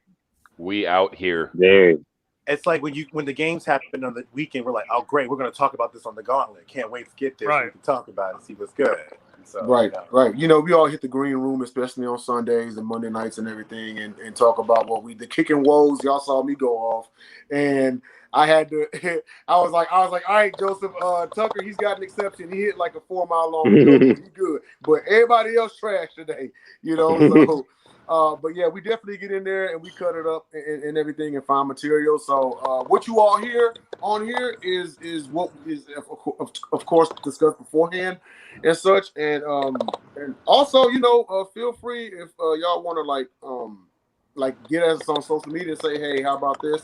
We out here. There. It's like when the games happen on the weekend, we're like, oh, great, we're going to talk about this on the Gauntlet. Can't wait to get there so we can talk about it, see what's good. So, right. We all hit the green room, especially on Sundays and Monday nights and everything, and talk about the kicking woes. Y'all saw me go off, and I had to. I was like, all right, Joseph Tucker, he's got an exception. He hit like a 4-mile long field. He's good, but everybody else trash today. So. But yeah, we definitely get in there and we cut it up and everything and find material. So what you all hear on here is what is of course discussed beforehand and such. And also, feel free if y'all want to like get us on social media and say, hey, how about this?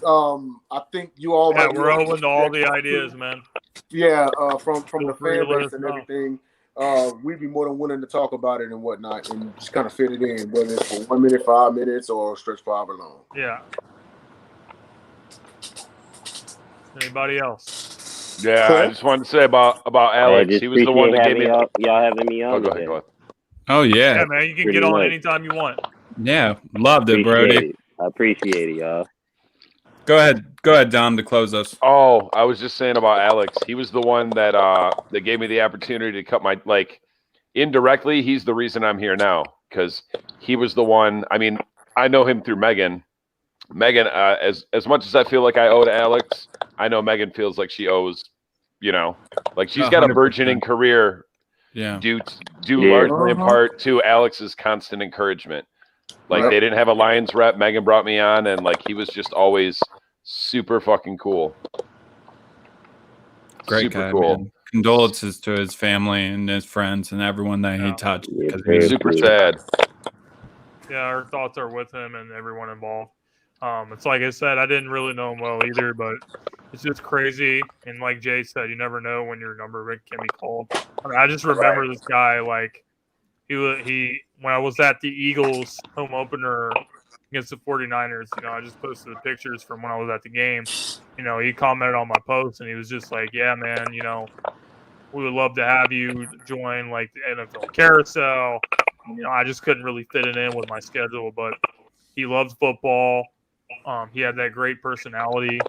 I think you all we're open to all the ideas, man. Yeah, from the fan base and everything. We'd be more than willing to talk about it and whatnot and just kind of fit it in, whether it's for 1 minute, 5 minutes, or stretch for however long. Yeah. Anybody else? Yeah, I just wanted to say about Alex. He was the one that gave me. Y'all having me on. Go ahead. Oh, yeah. Yeah, man, you can get on anytime you want. Yeah, loved it, Brody. I appreciate it, y'all. Go ahead, Dom, to close us. Oh, I was just saying about Alex. He was the one that gave me the opportunity to cut my indirectly. He's the reason I'm here now because he was the one. I mean, I know him through Megan. Megan, as much as I feel like I owe to Alex, I know Megan feels like she owes. She's got a burgeoning career. Yeah. Due largely in part to Alex's constant encouragement. They didn't have a Lions rep. Megan brought me on, and he was just always super fucking cool. Great super guy, cool. Man. Condolences to his family and his friends and everyone that he touched. Because he's super sad. Yeah, our thoughts are with him and everyone involved. It's like I said, I didn't really know him well either, but it's just crazy. And like Jay said, you never know when your number can be called. I just remember this guy he when I was at the Eagles home opener against the 49ers, I just posted the pictures from when I was at the game. He commented on my post and he was just like, yeah, man, we would love to have you join the NFL carousel. I just couldn't really fit it in with my schedule, but he loves football. He had that great personality.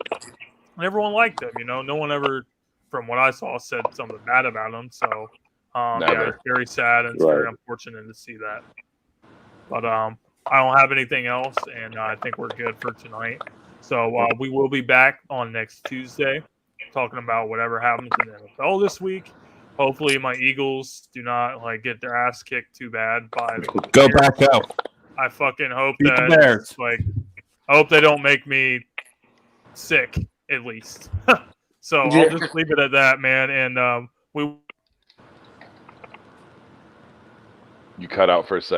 And everyone liked him, No one ever, from what I saw, said something bad about him. So, it's very sad and it's very unfortunate to see that. But I don't have anything else, and I think we're good for tonight. So we will be back on next Tuesday talking about whatever happens in the NFL this week. Hopefully my Eagles do not get their ass kicked too bad by the Go back out. I fucking hope Beat the Bears. I hope they don't make me sick at least. So I'll just leave it at that, man. And you cut out for a second.